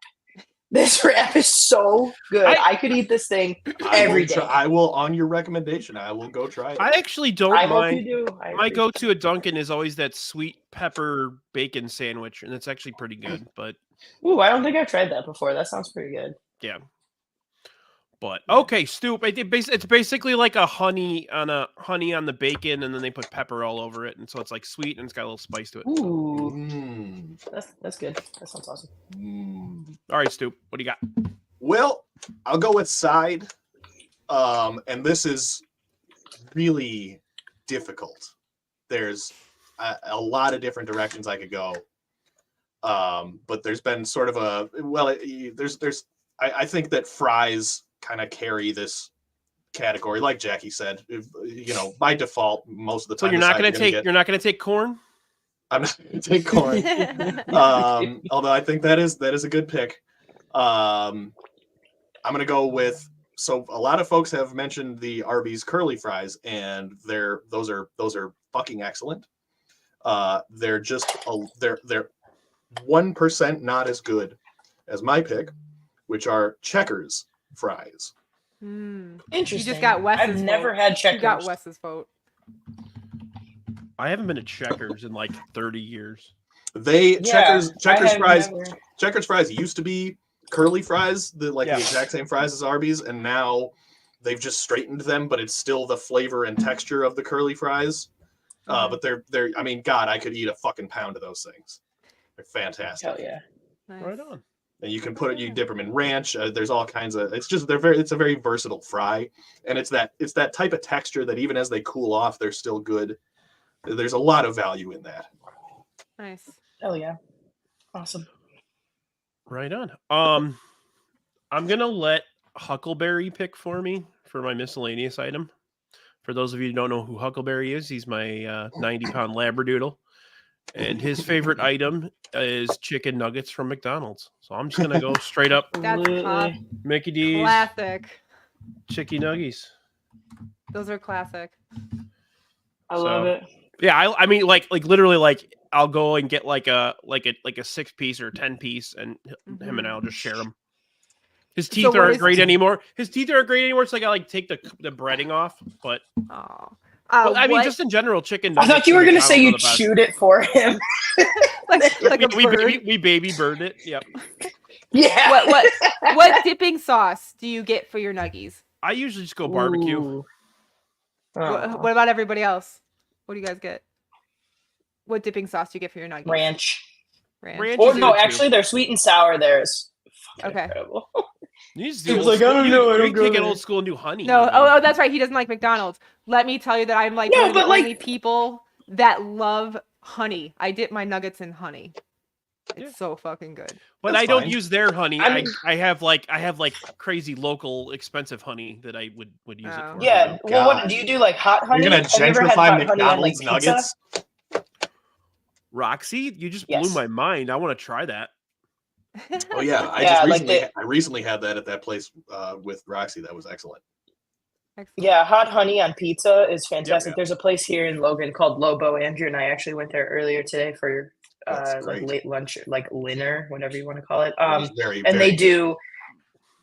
F: This wrap is so good. I could eat this thing every day.
G: I will, on your recommendation, I will go try it.
E: I actually don't mind.
F: Hope you do.
E: My go-to at Dunkin' is always that sweet pepper bacon sandwich, and it's actually pretty good. But
F: I don't think I've tried that before. That sounds pretty good.
E: Yeah. But okay, Stoop. It's basically like a honey on the bacon, and then they put pepper all over it, and so it's sweet and it's got a little spice to it.
F: Ooh, that's good. That sounds awesome.
E: All right, Stoop. What do you got?
G: Well, I'll go with side, and this is really difficult. There's a lot of different directions I could go, but there's been sort of I think that fries kind of carry this category, like Jacki said. By default, most of the time.
E: So you're not going to take corn.
G: I'm not going to take corn. Although I think that is a good pick. I'm going to go with. So a lot of folks have mentioned the Arby's curly fries, and those are fucking excellent. They're they're 1% not as good as my pick, which are Checkers fries.
F: Interesting.
H: You just got Wes's
F: I've never had Checkers.
H: You got Wes's vote.
E: I haven't been to Checkers in 30 years.
G: Checkers fries used to be curly fries, the exact same fries as Arby's, and now they've just straightened them, but it's still the flavor and texture of the curly fries. But they're I mean, God, I could eat a fucking pound of those things. They're fantastic.
F: Hell yeah.
H: Nice.
E: Right on.
G: And you can you dip them in ranch. There's all kinds of. It's a very versatile fry, and it's that type of texture that even as they cool off, they're still good. There's a lot of value in that.
H: Nice.
F: Hell yeah. Awesome.
E: Right on. I'm gonna let Huckleberry pick for me for my miscellaneous item. For those of you who don't know who Huckleberry is, he's my 90-pound Labradoodle. And his favorite item is chicken nuggets from McDonald's. So I'm just going to go straight up.
H: That's
E: Mickey D's.
H: classic.
E: Chicky nuggies.
H: Those are classic.
F: I love it.
E: Yeah, I mean, like literally, like I'll go and get like a 6-piece or 10-piece, and him and I'll just share them. His teeth aren't great anymore. His teeth aren't great anymore. So I gotta take the breading off. But I mean, just in general, chicken nuggets.
F: I thought you were gonna say you'd shoot it for him.
E: we baby bird it. Yep.
F: Yeah.
H: What dipping sauce do you get for your nuggies?
E: I usually just go barbecue.
H: What about everybody else? What do you guys get? What dipping sauce do you get for your nuggies?
F: Ranch.
E: Or
F: no, actually, they're sweet and sour. There's
E: incredible. You just
F: do I don't know. I don't
E: you can't get old school and do honey.
H: No, oh, that's right. He doesn't like McDonald's. Let me tell you that I'm like one of the only people that love honey. I dip my nuggets in honey. It's so fucking good.
E: But I don't use their honey. I have like crazy local expensive honey that I would use it for.
F: Yeah. Well, what do you do? Like hot honey?
G: You're gonna gentrify McDonald's nuggets?
E: Roxy, you just blew my mind. I want to try that.
G: Oh yeah, I recently had that at that place with Roxy. That was excellent.
F: Yeah, hot honey on pizza is fantastic. There's a place here in Logan called Lobo. Andrew and I actually went there earlier today for like late lunch, like dinner, whatever you want to call it. They do.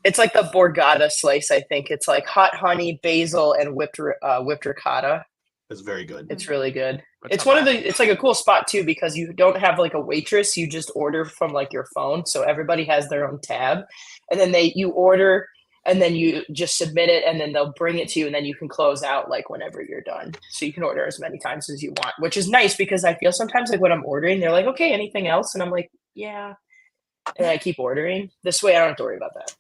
F: It's like the borgata slice. I think it's like hot honey, basil, and whipped ricotta.
G: It's very good.
F: It's really good. It's like a cool spot too, because you don't have like a waitress. You just order from like your phone. So everybody has their own tab, and then you order, and then you just submit it, and then they'll bring it to you, and then you can close out like whenever you're done. So you can order as many times as you want, which is nice because I feel sometimes like when I'm ordering, they're like, okay, anything else? And I'm like, yeah. And I keep ordering. This way I don't have to worry about that.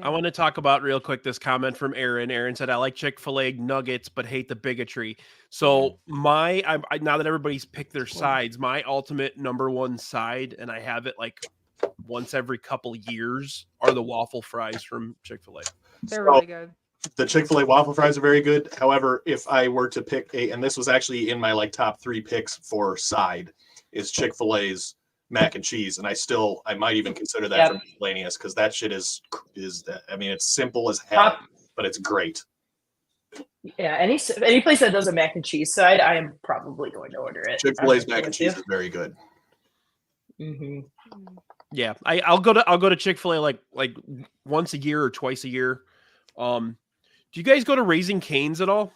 E: I want to talk about real quick this comment from Aaron. Aaron said, I like Chick-fil-A nuggets, but hate the bigotry. So now that everybody's picked their sides, my ultimate number one side, and I have it like once every couple years, are the waffle fries from Chick-fil-A.
H: They're really good.
G: The Chick-fil-A waffle fries are very good. However, if I were to pick and this was actually in my like top 3 picks for side, is Chick-fil-A's mac and cheese, and I might even consider that for miscellaneous, because that shit is I mean, it's simple as hell, but it's great.
F: Yeah, any place that does a mac and cheese side, I am probably going to order it.
G: Chick-fil-A's mac and cheese is very good.
E: Yeah, I'll go to Chick-fil-A like once a year or twice a year. Do you guys go to Raising Cane's at all?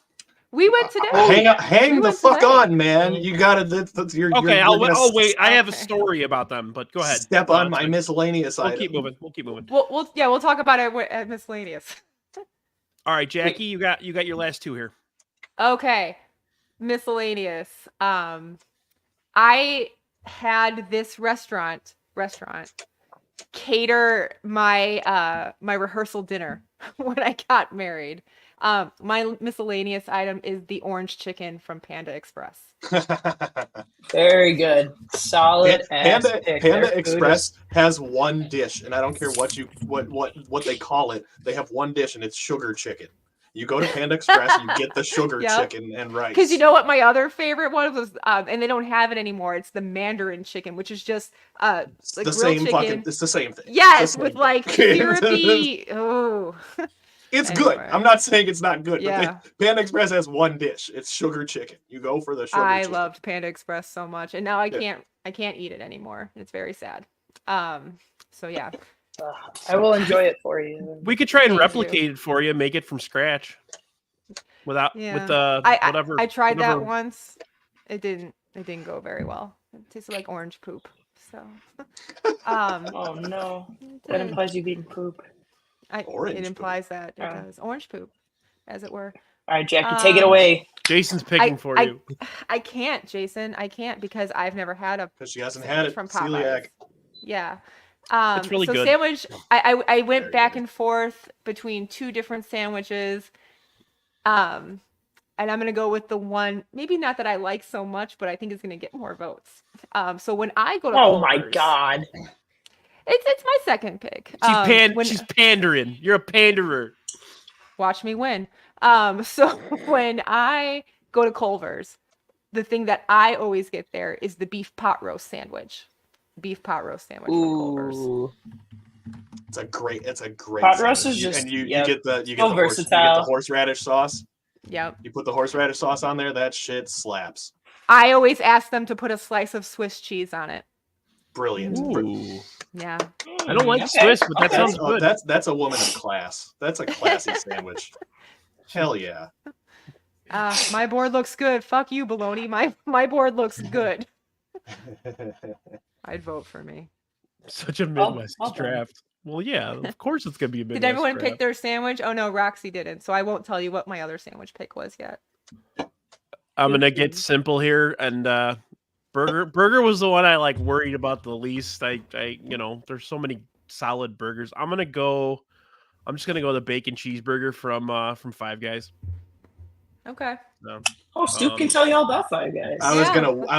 H: We went today.
G: Hang the fuck on, man. You got to.
E: Okay, I'll wait. I have a story about them, but go ahead.
G: Step on my miscellaneous item.
E: We'll keep moving.
H: We'll talk about it at miscellaneous.
E: All right, Jackie, you got your last 2 here.
H: Okay, miscellaneous. I had this restaurant cater my my rehearsal dinner when I got married. My miscellaneous item is the orange chicken from Panda Express.
F: Very good. Solid.
G: Panda Express has one dish, and I don't care what they call it. They have one dish, and it's sugar chicken. You go to Panda Express, you get the sugar chicken and rice.
H: Because you know what my other favorite one was, and they don't have it anymore. It's the Mandarin chicken, which is just like
G: the same
H: chicken.
G: It's the same thing.
H: Yes, with like syrupy. Oh.
G: It's good. I'm not saying it's not good, but Panda Express has one dish. It's sugar chicken. You go for the sugar chicken.
H: I loved Panda Express so much, and now I can't eat it anymore. It's very sad. So yeah.
F: I will enjoy it for you.
E: We could try and replicate it for you, make it from scratch. With whatever.
H: I tried that once. It didn't go very well. It tasted like orange poop. So
F: oh no. That implies you've eaten poop.
H: It implies that it does. Orange poop, as it were.
F: All right, Jackie, take it away.
E: Jason's picking for you.
H: I can't, Jason. I can't because I've never had a.
G: Because she hasn't had it
H: from Popeyes.
G: Celiac.
H: Yeah.
E: It's really good.
H: Sandwich. I went back and forth between 2 different sandwiches. And I'm gonna go with the one, maybe not that I like so much, but I think is gonna get more votes. So when I go to
F: Culver's, my god.
H: It's my second pick.
E: She's pandering. You're a panderer.
H: Watch me win. So when I go to Culver's, the thing that I always get there is the beef pot roast sandwich. Beef pot roast sandwich from Culver's.
G: It's a great
F: pot
G: sandwich.
F: roast is just
G: you get the
F: versatile.
G: horseradish sauce.
H: Yep.
G: You put the horseradish sauce on there, that shit slaps.
H: I always ask them to put a slice of Swiss cheese on it.
G: Brilliant.
E: Ooh.
H: Yeah.
E: I don't like Swiss, but that sounds good.
G: That's a woman of class. That's a classy sandwich. Hell yeah.
H: My board looks good. Fuck you, baloney. My board looks good. I'd vote for me.
E: Such a Midwest draft. Well, yeah, of course it's gonna be a Midwest.
H: Did everyone
E: draft.
H: pick their sandwich? Oh no, Roxy didn't. So I won't tell you what my other sandwich pick was yet.
E: I'm gonna get simple here, and burger was the one I like worried about the least. I there's so many solid burgers. I'm just gonna go the bacon cheeseburger from Five Guys.
H: Okay.
F: So, Stoop can tell you all about Five Guys.
G: I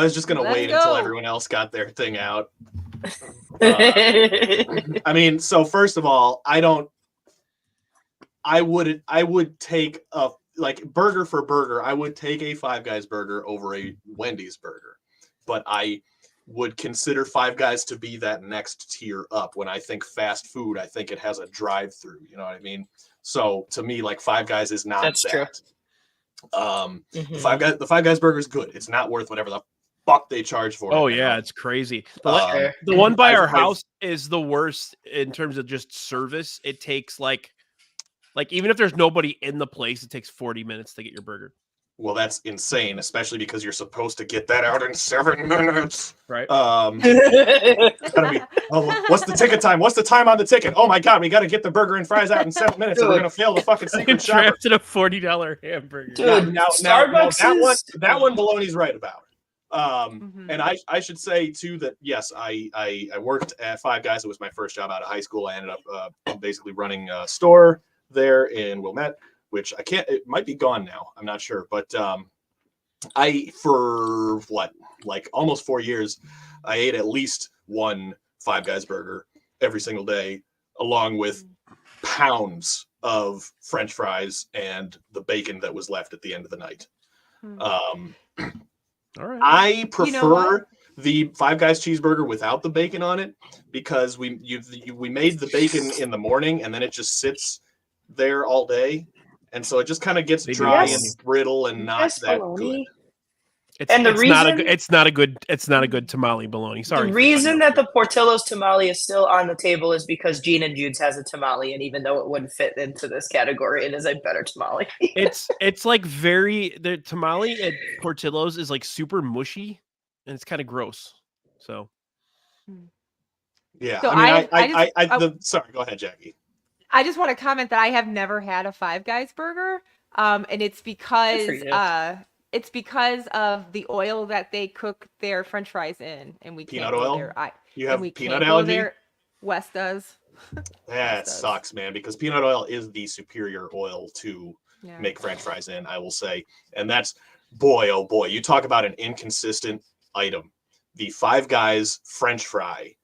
G: was just gonna wait until everyone else got their thing out. I mean, so first of all, I would take a burger for burger. I would take a Five Guys burger over a Wendy's burger, but I would consider Five Guys to be that next tier up. When I think fast food, I think it has a drive-through. You know what I mean? So to me, like Five Guys is not
F: That's true.
G: The Five Guys burger is good. It's not worth whatever the fuck they charge for it.
E: Oh yeah, it's crazy. The one by our house is the worst in terms of just service. It takes like even if there's nobody in the place, it takes 40 minutes to get your burger.
G: Well, that's insane, especially because you're supposed to get that out in 7 minutes.
E: Right.
G: Gotta be, what's the ticket time? What's the time on the ticket? Oh my god, we got to get the burger and fries out in 7 minutes, or we're gonna fail the fucking secret shopper.
E: Drafted a $40 hamburger.
F: Dude,
G: now that one Baloney's right about. And I should say too that yes, I worked at Five Guys. It was my first job out of high school. I ended up basically running a store there in Wilmette, which it might be gone now. I'm not sure, but I for almost 4 years, I ate at least one Five Guys burger every single day, along with pounds of French fries and the bacon that was left at the end of the night.
E: All right.
G: I prefer the Five Guys cheeseburger without the bacon on it because we made the bacon in the morning and then it just sits there all day, and so it just kind of gets dry and brittle and not that good.
E: It's not a good tamale bologna. Sorry.
F: The reason that the Portillo's tamale is still on the table is because Gene and Jude's has a tamale, and even though it wouldn't fit into this category, it is a better tamale.
E: it's like the tamale at Portillo's is like super mushy, and it's kind of gross. So
G: yeah,
H: so
G: sorry, go ahead, Jackie.
H: I just want to comment that I have never had a Five Guys burger, and it's because of the oil that they cook their French fries in, and we can't go there.
G: You have peanut allergy?
H: Wes does.
G: That sucks, man, because peanut oil is the superior oil to make French fries in, I will say. And that's, boy, oh boy, you talk about an inconsistent item. The Five Guys French fry,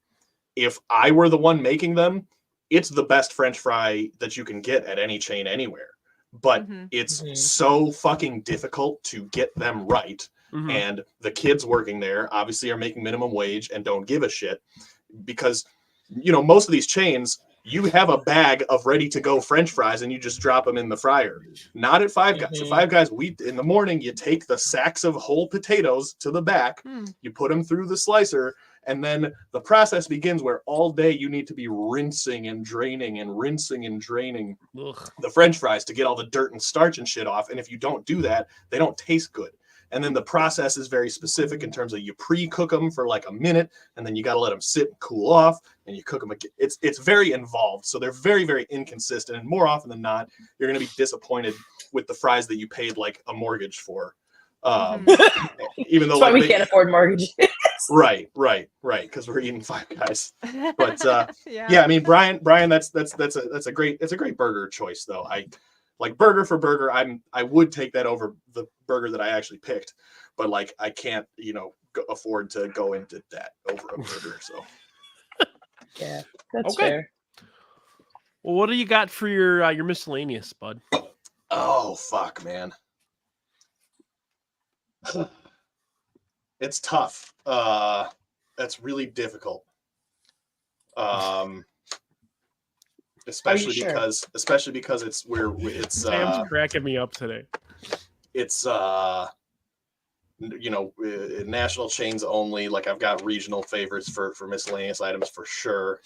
G: if I were the one making them, it's the best French fry that you can get at any chain anywhere. But it's so fucking difficult to get them right. And the kids working there obviously are making minimum wage and don't give a shit because, most of these chains, you have a bag of ready to go French fries and you just drop them in the fryer. Not at Five Guys. At Five Guys, in the morning, you take the sacks of whole potatoes to the back, you put them through the slicer, and then the process begins where all day you need to be rinsing and draining the French fries to get all the dirt and starch and shit off. And if you don't do that, they don't taste good. And then the process is very specific in terms of you pre-cook them for like a minute, and then you got to let them sit and cool off, and you cook them again. It's very involved. So they're very, very inconsistent. And more often than not, you're going to be disappointed with the fries that you paid like a mortgage for. Even though
F: that's why we can't afford mortgages.
G: Right. Because we're eating Five Guys. But I mean, Brian, that's a great burger choice though. I like burger for burger. I would take that over the burger that I actually picked, but like I can't, afford to go into that over a burger. So
F: yeah, that's fair.
E: Well, what do you got for your miscellaneous, bud?
G: Oh, fuck, man. It's tough. That's really difficult. Especially because it's
E: Sam's cracking me up today.
G: It's national chains only. Like I've got regional favorites for miscellaneous items for sure.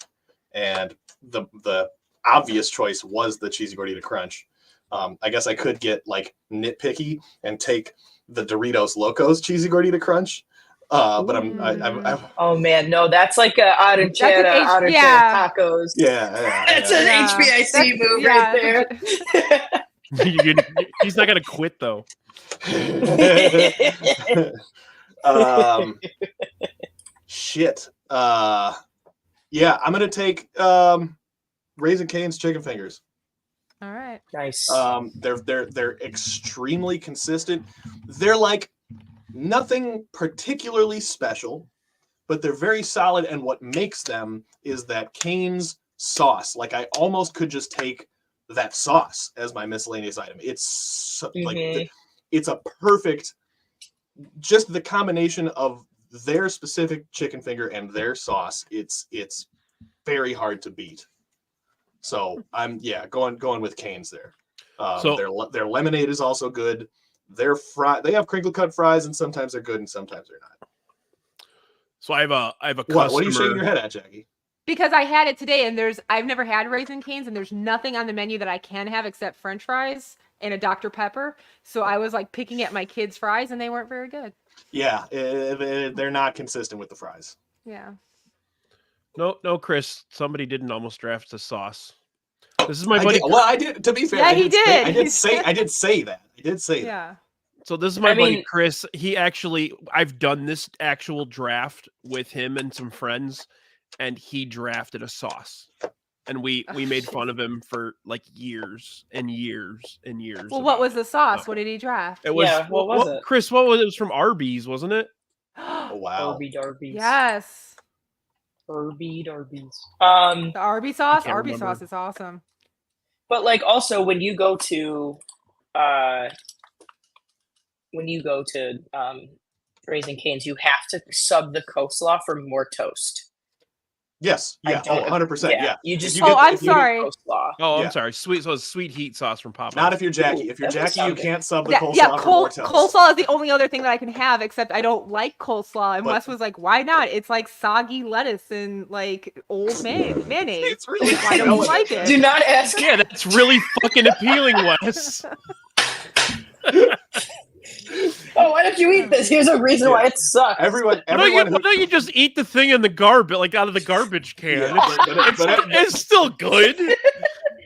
G: And the obvious choice was the cheesy gordita crunch. I guess I could get like nitpicky and take the Doritos Locos cheesy gordita crunch. But I'm
F: oh man, no, that's like a Aranchera tacos.
G: Yeah.
F: It's an HBIC move right
E: there. He's not gonna quit though.
G: Shit. Yeah, I'm gonna take Raising Cane's chicken fingers.
H: All right.
F: Nice.
G: They're extremely consistent. They're like nothing particularly special, but they're very solid. And what makes them is that Cane's sauce. Like I almost could just take that sauce as my miscellaneous item. It's like it's a perfect, just the combination of their specific chicken finger and their sauce. It's very hard to beat. So I'm going with Cane's there. Their lemonade is also good. They have crinkle cut fries, and sometimes they're good and sometimes they're not.
E: So I have a customer.
G: What are you shaking your head at, Jacki?
H: Because I had it today, and I've never had Raising Cane's, and there's nothing on the menu that I can have except French fries and a Dr. Pepper. So I was like picking at my kids' fries, and they weren't very good.
G: Yeah, they're not consistent with the fries.
H: Yeah.
E: No, Chris. Somebody didn't almost draft the sauce. This is my buddy.
G: I did. To be fair,
H: yeah, he did.
G: I did say that.
H: Yeah.
E: So this is my buddy Chris. I've done this actual draft with him and some friends, and he drafted a sauce, and we made fun of him for like years and years and years.
H: Well, what was the sauce? What did he draft?
E: It was
F: what was it?
E: Chris, what was it? It was from Arby's, wasn't it?
G: Oh wow.
F: Arby's.
H: Yes.
F: Arby's.
H: The Arby's sauce.
E: Arby's
H: sauce is awesome.
F: But like also when you go to Raising Cane's, you have to sub the coleslaw for more toast.
G: Yes. Yeah. 100%. Yeah.
F: You just.
H: I'm sorry.
E: I'm sorry. Sweet heat sauce from Popeyes.
G: Not if you're Jacki. If you're Jacki, you can't sub the coleslaw for more toast.
H: Coleslaw is the only other thing that I can have, except I don't like coleslaw. And Wes was like, "Why not? It's like soggy lettuce and like old mayonnaise.
G: It's really.
H: Why don't you like it?
F: Do not ask.
E: Yeah, that's really fucking appealing, Wes.
F: Oh, why don't you eat this? Here's a reason why it sucks.
G: Everyone
E: why don't you just eat the thing in the garbage, like out of the garbage can? Yeah, it's still good.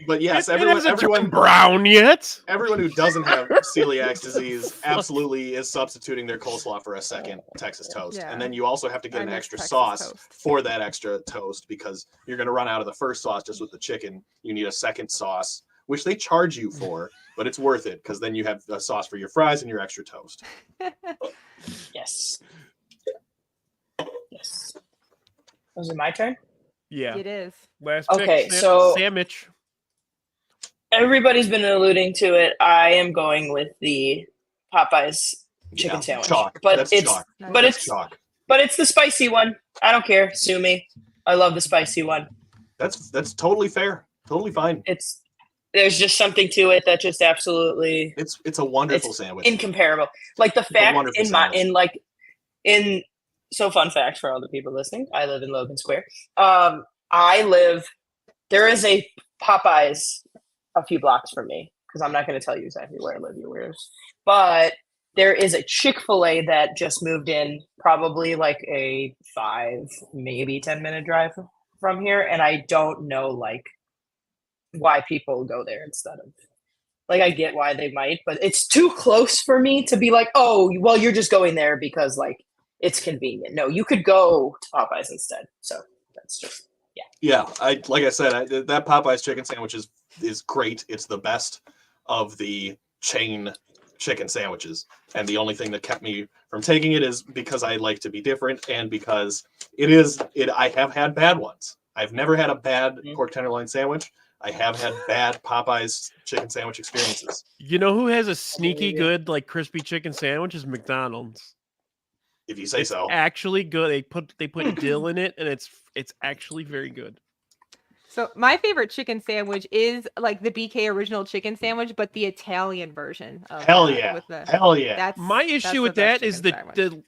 G: But yes,
E: it hasn't turned brown yet.
G: Everyone who doesn't have celiac disease absolutely is substituting their coleslaw for a second Texas toast.
H: Yeah.
G: And then you also have to get an extra sauce for that extra toast because you're going to run out of the first sauce just with the chicken. You need a second sauce, which they charge you for, but it's worth it because then you have a sauce for your fries and your extra toast.
F: Yes. Was it my turn?
E: Yeah.
H: It is.
E: Last
F: okay,
E: pick,
F: so
E: sandwich.
F: Everybody's been alluding to it. I am going with the Popeyes chicken sandwich.
G: Chalk.
F: But
G: That's
F: it's
G: chalk.
F: but
G: That's
F: it's
G: chalk.
F: But it's the spicy one. I don't care. Sue me. I love the spicy one.
G: That's totally fair. Totally fine.
F: There's just something to it that just absolutely.
G: It's a wonderful sandwich.
F: Incomparable. Like the fact so fun fact for all the people listening. I live in Logan Square. There is a Popeyes a few blocks from me because I'm not going to tell you exactly where I live. You weirdos. But there is a Chick-fil-A that just moved in, probably like a 5, maybe 10-minute drive from here, and I don't know like why people go there instead of like I get why they might, but it's too close for me to be like, oh, well, you're just going there because like it's convenient. No, you could go to Popeyes instead. So that's just
G: Yeah, like I said, that Popeyes chicken sandwich is great. It's the best of the chain chicken sandwiches, and the only thing that kept me from taking it is because I like to be different, and because I have had bad ones. I've never had a bad pork tenderloin sandwich. I have had bad Popeyes chicken sandwich experiences.
E: You know who has a sneaky good like crispy chicken sandwich is McDonald's.
G: If you say so.
E: Actually good. They put dill in it, and it's actually very good.
H: So my favorite chicken sandwich is like the BK original chicken sandwich, but the Italian version. Of
G: Hell yeah! Hell yeah!
H: That's
E: my issue with that is the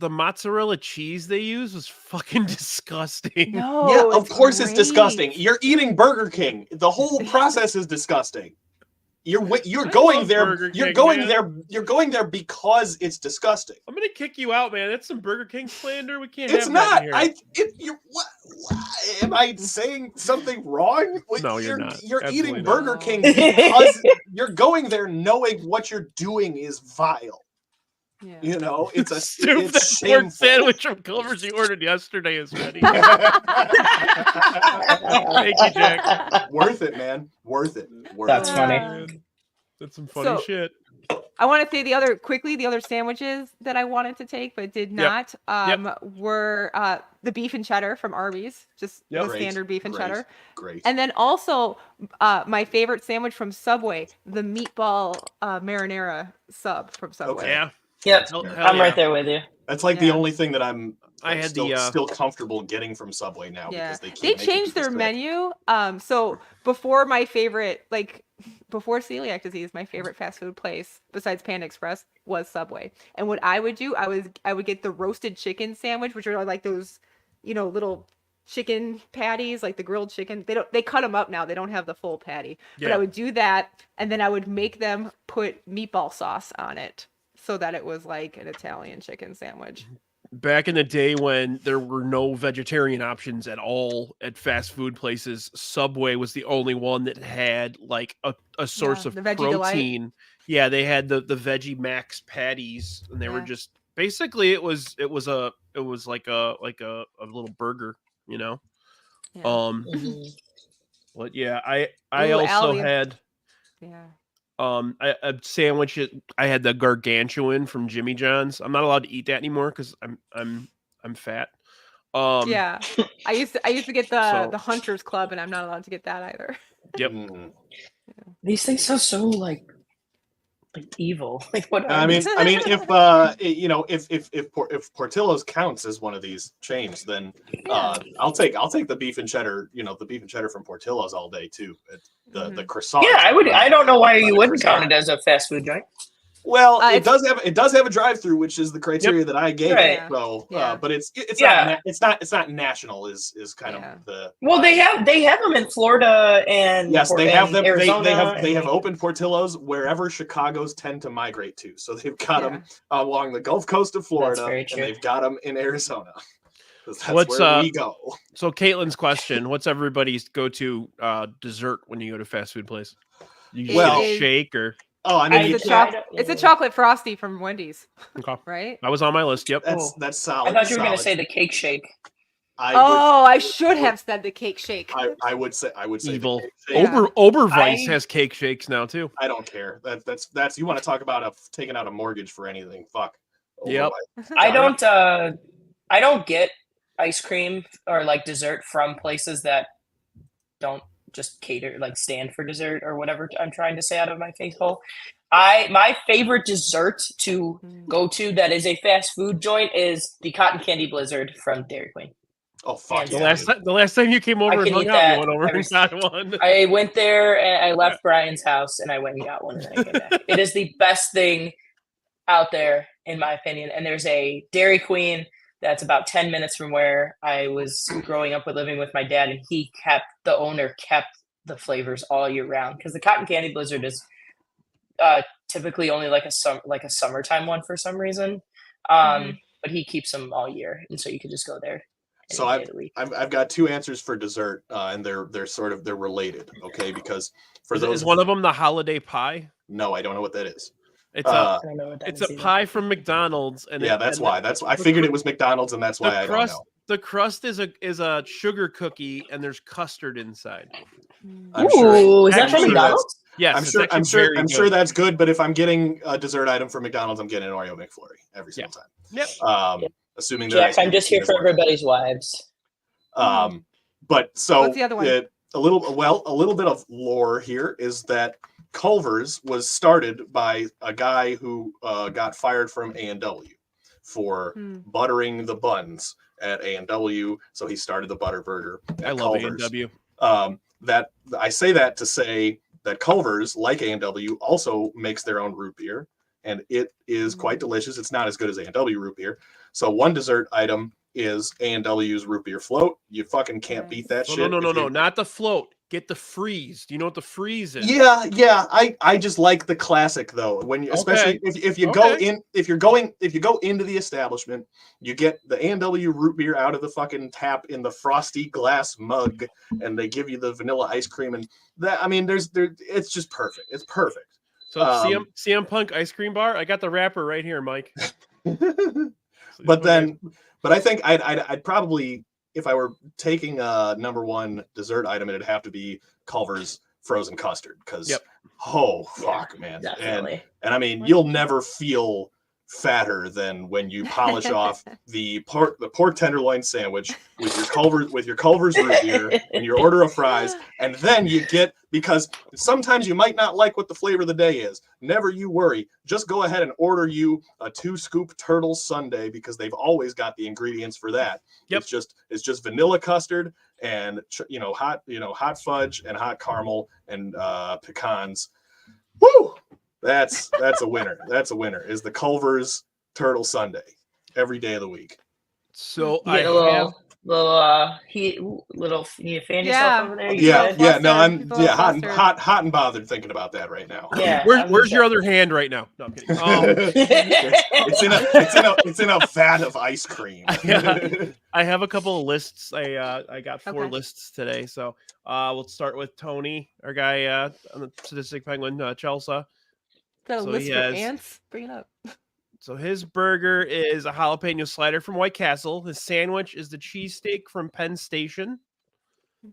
E: mozzarella cheese they use was fucking disgusting.
H: No,
G: yeah, of course it's disgusting. You're eating Burger King. The whole process is disgusting. You're going there. You're going there. You're going there because it's disgusting.
E: I'm gonna kick you out, man. That's some Burger King slander. We can't.
G: It's
E: have
G: not.
E: That here.
G: What? Am I saying something wrong?
E: No, you're not.
G: You're
E: Absolutely
G: eating
E: not.
G: Burger King because you're going there knowing what you're doing is vile.
H: Yeah.
G: You know, it's a
E: Stoop,
G: it's
E: that pork sandwich from Culver's you ordered yesterday is ready. Thank you, Jack.
G: Worth it, man. Worth it.
F: That's funny.
E: That's some funny shit.
H: I want to say the other sandwiches that I wanted to take but did not were the beef and cheddar from Arby's, just the standard beef and cheddar.
G: Great.
H: And then also my favorite sandwich from Subway, the meatball marinara sub from Subway.
G: Okay.
E: Yeah.
F: Yep. I'm right there with you.
G: That's like the only thing that I had
E: still
G: comfortable getting from Subway now because
H: they changed their menu. So before my favorite, like before celiac disease, my favorite fast food place besides Panda Express was Subway. And what I would do, I would get the roasted chicken sandwich, which are like those, little chicken patties, like the grilled chicken. They cut them up now. They don't have the full patty. Yeah. But I would do that, and then I would make them put meatball sauce on it so that it was like an Italian chicken sandwich.
E: Back in the day when there were no vegetarian options at all at fast food places, Subway was the only one that had like a source of protein. Delight. Yeah, they had the Veggie Max patties, and they were just basically it was like a little burger, Yeah. But yeah, I also had a sandwich. I had the gargantuan from Jimmy John's. I'm not allowed to eat that anymore because I'm fat.
H: I used to get the Hunters Club, and I'm not allowed to get that either.
E: Yep.
F: These things sound so like evil. Like what?
G: I mean, if Portillo's counts as one of these chains, then I'll take the beef and cheddar. The beef and cheddar from Portillo's all day too. The croissant.
F: Yeah, I would. I don't know why you wouldn't count it as a fast food joint.
G: Well, it does have a drive-through, which is the criteria that I gave it. So, but it's not national. Is kind of the.
F: Well, they have them in Florida and
G: yes, they have them.
F: Arizona,
G: they have opened Portillo's wherever Chicago's tend to migrate to. So they've got them along the Gulf Coast of Florida, and they've got them in Arizona. That's where we go.
E: So Caitlin's question: what's everybody's go-to dessert when you go to fast food place? You just get a shake or.
G: Oh, I mean,
H: it's a chocolate frosty from Wendy's.
E: Okay.
H: Right?
E: That was on my list. Yep.
G: That's solid.
F: I thought you were going to say the cake shake.
H: I should have said the cake shake.
G: I would say
E: evil. Oberweis has cake shakes now too.
G: I don't care. That's you want to talk about taking out a mortgage for anything? Fuck.
E: Yep.
F: I don't get ice cream or like dessert from places that don't just cater, like stand for dessert or whatever I'm trying to say out of my face hole. My favorite dessert to go to that is a fast food joint is the cotton candy blizzard from Dairy Queen.
G: Oh fuck!
E: The last time you came over and hung out, you went over and got one.
F: I went there and I left Brian's house and I went and got one and I came back. It is the best thing out there in my opinion. And there's a Dairy Queen that's about 10 minutes from where I was growing up living with my dad, and the owner kept the flavors all year round because the cotton candy blizzard is typically only like a summertime one for some reason, but he keeps them all year, and so you could just go there.
G: So I've got two answers for dessert, and they're related, okay? Because
E: is one of them the holiday pie?
G: No, I don't know what that is.
E: It's a pie from McDonald's, and
G: that's why I figured it was McDonald's, and that's why I don't know.
E: The crust is a sugar cookie, and there's custard inside.
F: Is that from McDonald's?
E: Yes,
G: I'm sure that's good. But if I'm getting a dessert item from McDonald's, I'm getting an Oreo McFlurry every single time.
E: Yep.
G: Assuming
F: Jack, I'm just here for everybody's wives.
G: But so
H: what's the other one?
G: a little bit of lore here is that Culver's was started by a guy who got fired from A&W for buttering the buns at A&W, so he started the Butter Burger at Culver's.
E: A&W.
G: That I say that to say that Culver's, like A&W, also makes their own root beer, and it is quite delicious. It's not as good as A&W root beer. So one dessert item is A&W's root beer float. You fucking can't beat that shit.
E: No, not the float. Get the freeze. Do you know what the freeze is?
G: Yeah. I just like the classic though. When you, especially if you go in, if you go into the establishment, you get the A&W root beer out of the fucking tap in the frosty glass mug, and they give you the vanilla ice cream, and that, I mean, it's just perfect. It's perfect.
E: So CM Punk ice cream bar. I got the wrapper right here, Mike.
G: But I think I'd probably, if I were taking a number one dessert item, it'd have to be Culver's frozen custard, because man.
F: Definitely.
G: And I mean, you'll never feel fatter than when you polish off the pork tenderloin sandwich with your Culver's root beer and your order of fries, and then you get, because sometimes you might not like what the flavor of the day is. Never you worry. Just go ahead and order you a 2-scoop turtle sundae, because they've always got the ingredients for that.
E: Yep.
G: It's just vanilla custard and hot fudge and hot caramel and pecans. Woo! That's a winner. That's a winner. Is the Culver's turtle sundae every day of the week.
E: So
F: you need to fan yourself over there.
G: I'm hot and bothered thinking about that right now.
F: Yeah.
E: Where's your other hand right now? No, I'm kidding.
G: It's in a vat of ice cream.
E: I have a couple of lists. I got 4 lists today. So we'll start with Tony, our guy on the Sadistic Penguin, Chelsea.
H: The list for ants? Bring it up.
E: So his burger is a jalapeno slider from White Castle. His sandwich is the cheesesteak from Penn Station.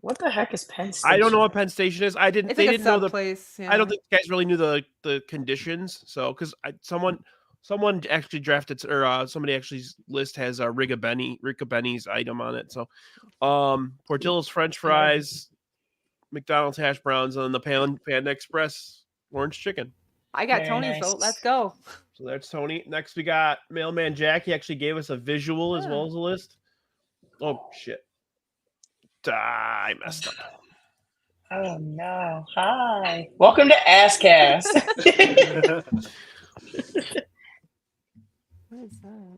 F: What the heck is Penn Station?
E: I don't know what Penn Station is. They didn't know the
H: place. Yeah.
E: I don't think the guys really knew the conditions. So because someone actually drafted, or somebody actually list has a Rick Benny's item on it. So Portillo's French fries, McDonald's hash browns, and then the Panda Express orange chicken.
H: I got Tony's vote. Let's go.
E: So that's Tony. Next, we got Mailman Jacki. Actually gave us a visual as well as a list. Oh, shit. I messed up.
F: Oh, no. Hi. Welcome to ASScast.
H: What is that?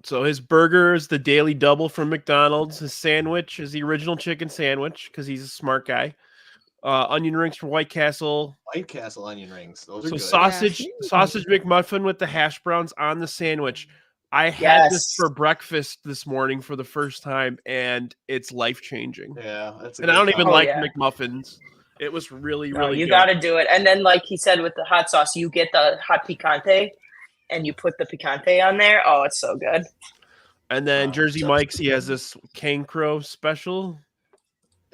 E: So his burger is the Daily Double from McDonald's. His sandwich is the original chicken sandwich, because he's a smart guy. Onion rings from White Castle.
G: White Castle onion rings. Those are good.
E: Sausage McMuffin with the hash browns on the sandwich. I had this for breakfast this morning for the first time, and it's life changing.
G: Yeah,
E: and I don't even like McMuffins. It was really good.
F: You got to do it, and then like he said with the hot sauce, you get the hot picante, and you put the picante on there. Oh, it's so good.
E: And then Jersey Mike's, he has this Cane Crow special.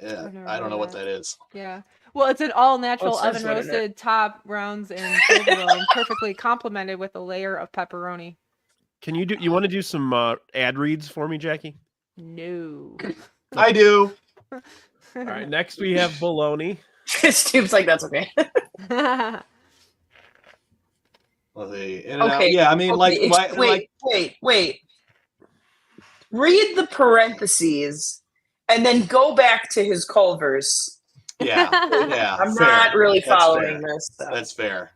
G: Yeah, I don't know what that is.
H: Yeah. Well, it's an all-natural oven-roasted top, rounds, and provolone, perfectly complemented with a layer of pepperoni.
E: You want to do some ad reads for me, Jacki?
H: No.
G: I do.
E: All right, next we have bologna.
F: Stoop's like, that's okay.
G: Well, yeah, I mean,
F: wait. Read the parentheses. And then go back to his Culver's.
G: Yeah.
F: I'm not really following this. So.
G: That's fair.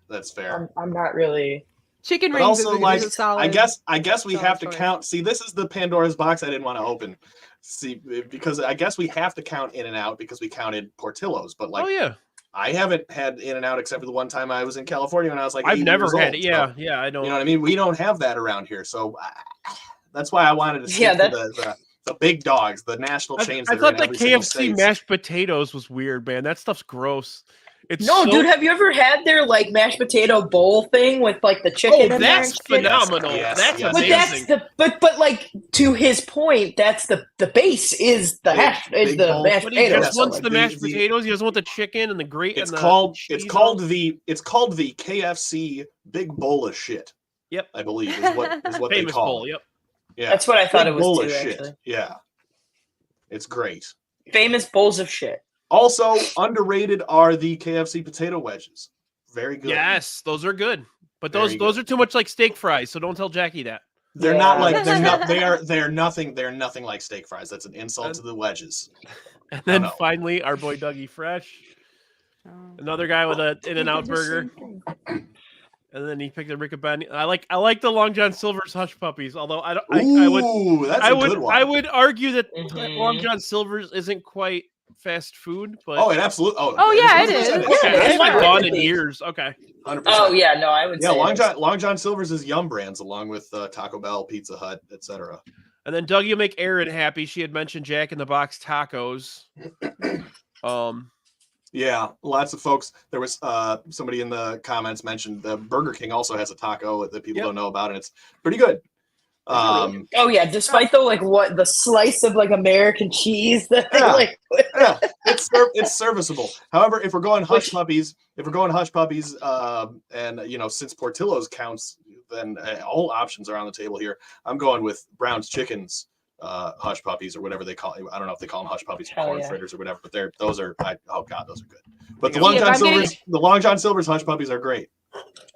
F: I'm not really.
H: Chicken rings
G: also,
H: is a solid.
G: I guess we have to count. See, this is the Pandora's box I didn't want to open. See, because I guess we have to count In-N-Out because we counted Portillo's. But I haven't had In-N-Out except for the one time I was in California when I was like,
E: I've never had it. Yeah,
G: so,
E: I don't.
G: You know what I mean? We don't have that around here, so that's why I wanted to stick to the big dogs, the national chains.
E: I thought the KFC mashed potatoes was weird, man. That stuff's gross.
F: Dude, have you ever had their like mashed potato bowl thing with like the chicken?
E: Oh, that's phenomenal. That's amazing.
F: But like to his point, that's the base is the mashed potatoes.
E: He just wants the mashed potatoes. He doesn't want the chicken and the great.
G: It's called the KFC big bowl of shit.
E: Yep,
G: I believe is what they call it.
E: Yep.
G: Yeah,
F: that's what I thought it was
G: bowl
F: too,
G: of shit.
F: actually.
G: Yeah, it's great.
F: Famous bowls of shit.
G: Also underrated are the KFC potato wedges. Very good.
E: Yes, those are good. But those are too much like steak fries, so don't tell Jacki that.
G: They're not like they're nothing like steak fries. That's an insult to the wedges.
E: And then finally, our boy Dougie Fresh, another guy with an In-N-Out burger. And then he picked a Riccaboni. I like the Long John Silver's Hush Puppies, although I would argue that Long John Silver's isn't quite fast food, but
G: it absolutely.
H: It is.
E: Okay, it's been gone in years. Okay.
G: 100%.
F: Oh yeah, no, I would.
G: Yeah, Long John Silver's is Yum Brands along with Taco Bell, Pizza Hut, etc.
E: And then Dougie will make Erin happy. She had mentioned Jack in the Box tacos.
G: Yeah, lots of folks. There was somebody in the comments mentioned the Burger King also has a taco that people don't know about, and it's pretty good.
F: Despite the slice of American cheese that
G: it's serviceable. However, if we're going hush puppies, and since Portillo's counts, then all options are on the table here. I'm going with Brown's Chickens hush puppies or whatever they call it. I don't know if they call them hush puppies, corn fritters or whatever, but those are good. But the Long John Silver's hush puppies are great.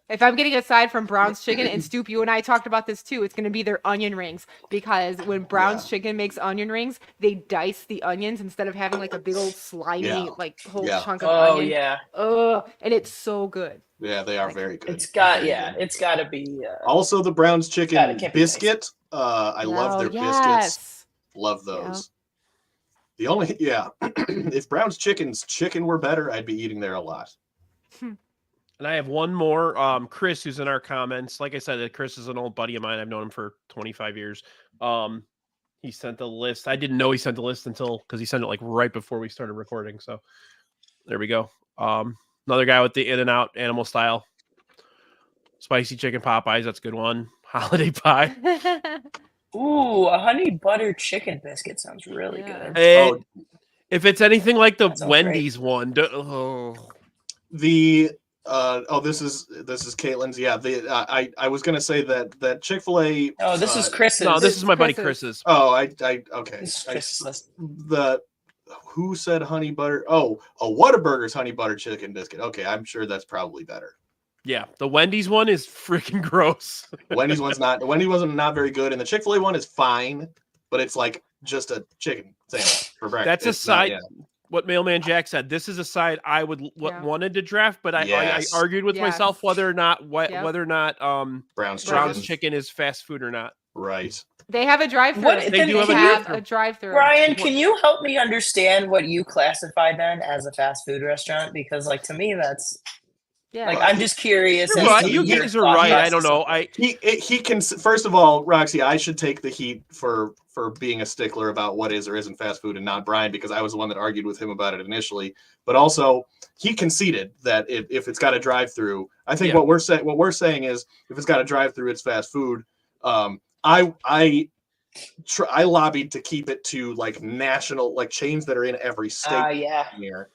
H: If I'm getting aside from Brown's Chicken, and Stoop, you and I talked about this too, it's going to be their onion rings, because when Brown's Chicken makes onion rings, they dice the onions instead of having a big old slimy whole chunk of onion.
F: Yeah.
H: And it's so good.
G: Yeah, they are very good.
F: It's got to be.
G: Also, the Brown's Chicken biscuit. I love their biscuits. Love those. The only if Brown's chicken were better, I'd be eating there a lot.
E: And I have one more. Chris, who's in our comments. Like I said, Chris is an old buddy of mine. I've known him for 25 years. He sent the list. I didn't know he sent the list because he sent it right before we started recording. So there we go. Another guy with the In-N-Out animal style. Spicy chicken Popeyes. That's a good one. Holiday pie.
F: Ooh, a honey butter chicken biscuit sounds really good.
E: If it's anything like the Wendy's one.
G: This is Caitlin's. Yeah, I was gonna say that Chick-fil-A.
F: Oh, this is Chris's.
E: No, this is my buddy Chris's.
G: Oh, okay.
F: This is Chris's list.
G: Who said honey butter? Oh, Whataburger's honey butter chicken biscuit. Okay, I'm sure that's probably better.
E: Yeah, the Wendy's one is freaking gross.
G: Wendy's one's not very good, and the Chick-fil-A one is fine, but it's just a chicken sandwich for breakfast.
E: That's a side. What Mailman Jack said. This is a side I wanted to draft, but I argued with myself whether or not
G: Brown's
E: Chicken is fast food or not.
G: Right.
H: They have a drive-thru.
E: They do have a
H: drive-thru.
F: Brian, can you help me understand what you classify then as a fast food restaurant? Because to me that's I'm just curious.
E: You guys are right. I don't know.
G: He can. First of all, Roxy, I should take the heat for being a stickler about what is or isn't fast food, and not Brian, because I was the one that argued with him about it initially. But also, he conceded that if it's got a drive-through, I think what we're saying is if it's got a drive-through, it's fast food. I lobbied to keep it to national chains that are in every state here.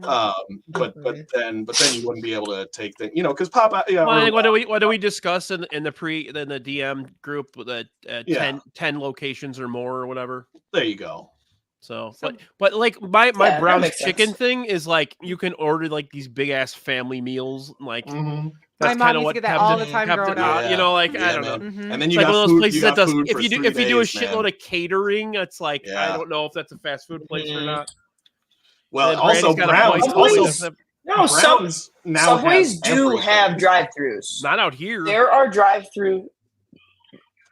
G: But then you wouldn't be able to take the because Popeye.
E: What do we discuss in the DM group that 10 locations or more or whatever?
G: There you go.
E: So but my Brown's Chicken thing is you can order these big ass family meals
H: That's
E: my mom used
H: to get that all the time growing up.
E: I don't know.
H: Mm-hmm.
G: And then you
E: got
G: one
E: of those places that does.
G: If
E: you do a shitload of catering, it's I don't know if that's a fast food place or not.
G: Well, also Brown's.
F: Subways do have drive-throughs.
E: Not out here.
F: There are drive-through.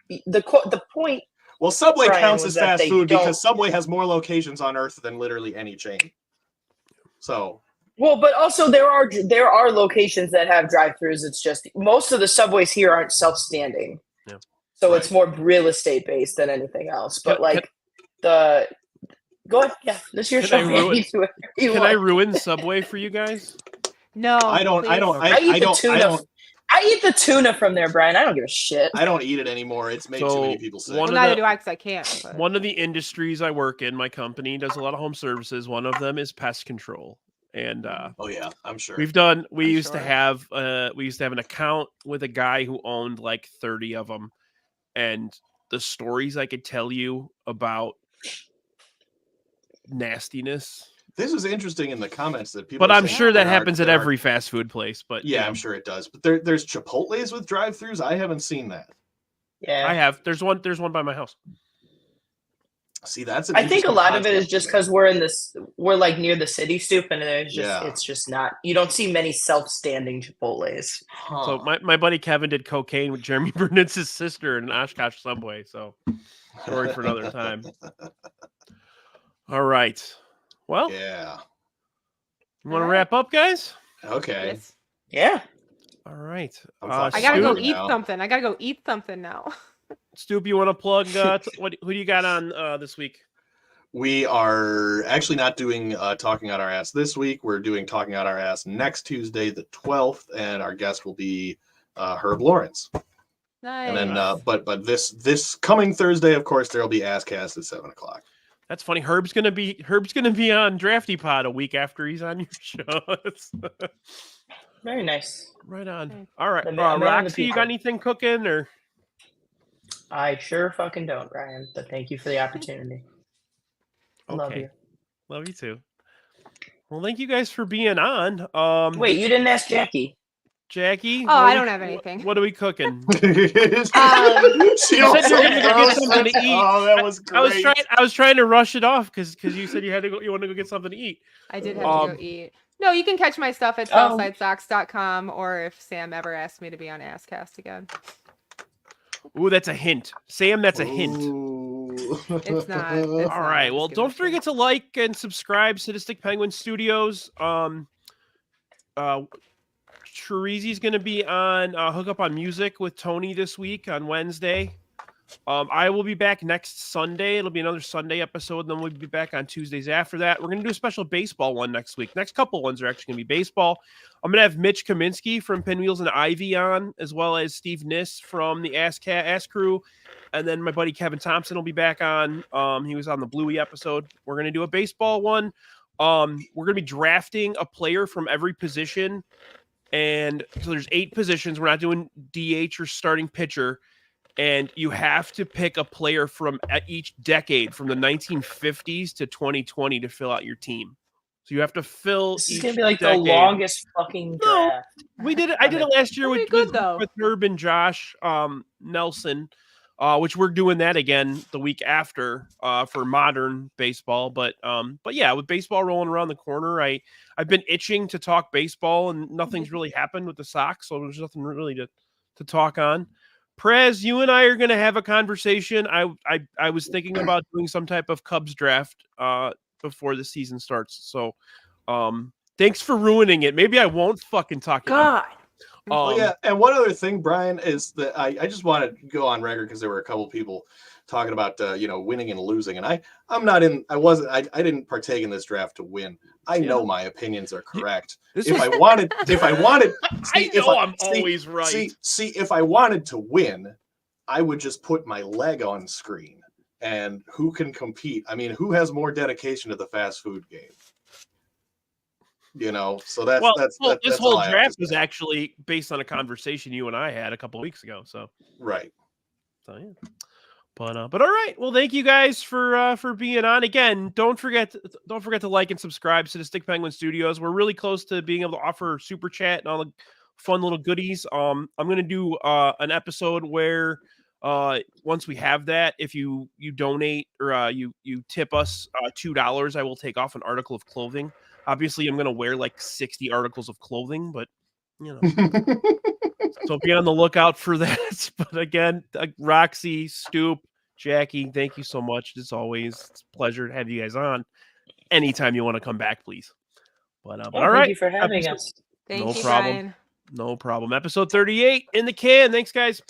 F: The point.
G: Well, Subway counts as fast food because Subway has more locations on Earth than literally any chain. So.
F: Well, but also there are locations that have drive-throughs. It's just most of the Subways here aren't self-standing, so it's more real estate based than anything else. But go ahead, this is your show.
E: Can I ruin Subway for you guys?
H: No,
G: I don't.
F: I eat the tuna from there, Brian. I don't give a shit.
G: I don't eat it anymore. It's made too many people sick.
H: Neither do I, because I can't. But.
E: One of the industries I work in, my company does a lot of home services. One of them is pest control. And
G: I'm sure
E: we used to have an account with a guy who owned 30 of them, and the stories I could tell you about nastiness
G: This is interesting in the comments that people.
E: But I'm sure that happens at every fast food place. But
G: yeah, I'm sure it does. But there's Chipotle's with drive-throughs. I haven't seen that.
F: Yeah,
E: I have. There's one by my house.
G: See, that's.
F: I think a lot of it is just because we're like near the city, Stoop, and it's just not. You don't see many self-standing Chipotle's.
E: Huh. So my buddy Kevin did cocaine with Jeremy Bernitz's sister in Oshkosh Subway. So story for another time. All right. Well,
G: yeah.
E: You want to wrap up, guys?
G: Okay.
H: Yes.
F: Yeah.
E: All right.
H: I gotta go eat something. I gotta go eat something now.
E: Stoop, you want to plug? Who do you got on this week?
G: We are actually not doing Talking Out Our Ass this week. We're doing Talking Out Our Ass next Tuesday, the 12th, and our guest will be Herb Lawrence.
H: Nice.
G: And then, but this coming Thursday, of course, there'll be Asscast at 7:00.
E: That's funny. Herb's gonna be on Drafty Pod a week after he's on your show.
F: Very nice.
E: Right on. All right, Roxy, you got anything cooking or?
F: I sure fucking don't, Ryan. But thank you for the opportunity.
E: Okay.
F: Love you.
E: Love you too. Well, thank you guys for being on.
F: Wait, you didn't ask Jacki.
E: Jacki?
H: Oh, I don't have anything.
E: What are we cooking?
G: She said
E: you're gonna go get something to eat.
G: Oh, that was great.
E: I was trying to rush it off because you said you want to go get something to eat.
H: I did have to go eat. No, you can catch my stuff at SouthsideSocks.com, or if Sam ever asks me to be on Asscast again.
E: Ooh, that's a hint. Sam, that's a hint.
H: It's not.
E: All right. Well, don't forget to like and subscribe Sadistic Penguin Studios. Chirizi's going to be on Hook Up on Music with Tony this week on Wednesday. I will be back next Sunday. It'll be another Sunday episode, and then we'll be back on Tuesdays after that. We're going to do a special baseball one next week. Next couple ones are actually going to be baseball. I'm going to have Mitch Kaminsky from Pinwheels and Ivy on, as well as Steve Niss from the Ass Crew. And then my buddy Kevin Thompson will be back on. He was on the Bluey episode. We're going to do a baseball one. We're going to be drafting a player from every position. And so there's 8 positions. We're not doing DH or starting pitcher. And you have to pick a player from each decade, from the 1950s to 2020, to fill out your team. So you have to fill.
F: This is gonna be like the longest fucking draft.
E: We did it. I did it last year with Herb and Josh Nelson, which we're doing that again the week after for modern baseball. But yeah, with baseball rolling around the corner, I've been itching to talk baseball, and nothing's really happened with the Sox, so there's nothing really to talk on. Prez, you and I are going to have a conversation. I was thinking about doing some type of Cubs draft before the season starts. So thanks for ruining it. Maybe I won't fucking talk.
H: God.
G: Yeah, and one other thing, Brian, is that I just want to go on record because there were a couple people talking about winning and losing, and I didn't partake in this draft to win. I know my opinions are correct. If I wanted,
E: I'm always right.
G: See, if I wanted to win, I would just put my leg on screen. And who can compete? I mean, who has more dedication to the fast food game? So that's
E: this whole draft was actually based on a conversation you and I had a couple of weeks ago. So
G: right.
E: So yeah. But all right. Well, thank you guys for being on again. Don't forget to like and subscribe to the Stick Penguin Studios. We're really close to being able to offer super chat and all the fun little goodies. I'm going to do an episode where once we have that, if you donate or you tip us $2, I will take off an article of clothing. Obviously, I'm going to wear like 60 articles of clothing, but so be on the lookout for that. But again, Roxy, Stoop, Jacki, thank you so much. As always, it's a pleasure to have you guys on. Anytime you want to come back, please. But all right.
F: Thank you for having us.
H: Thank you, Brian.
E: No problem. Episode 38 in the can. Thanks, guys.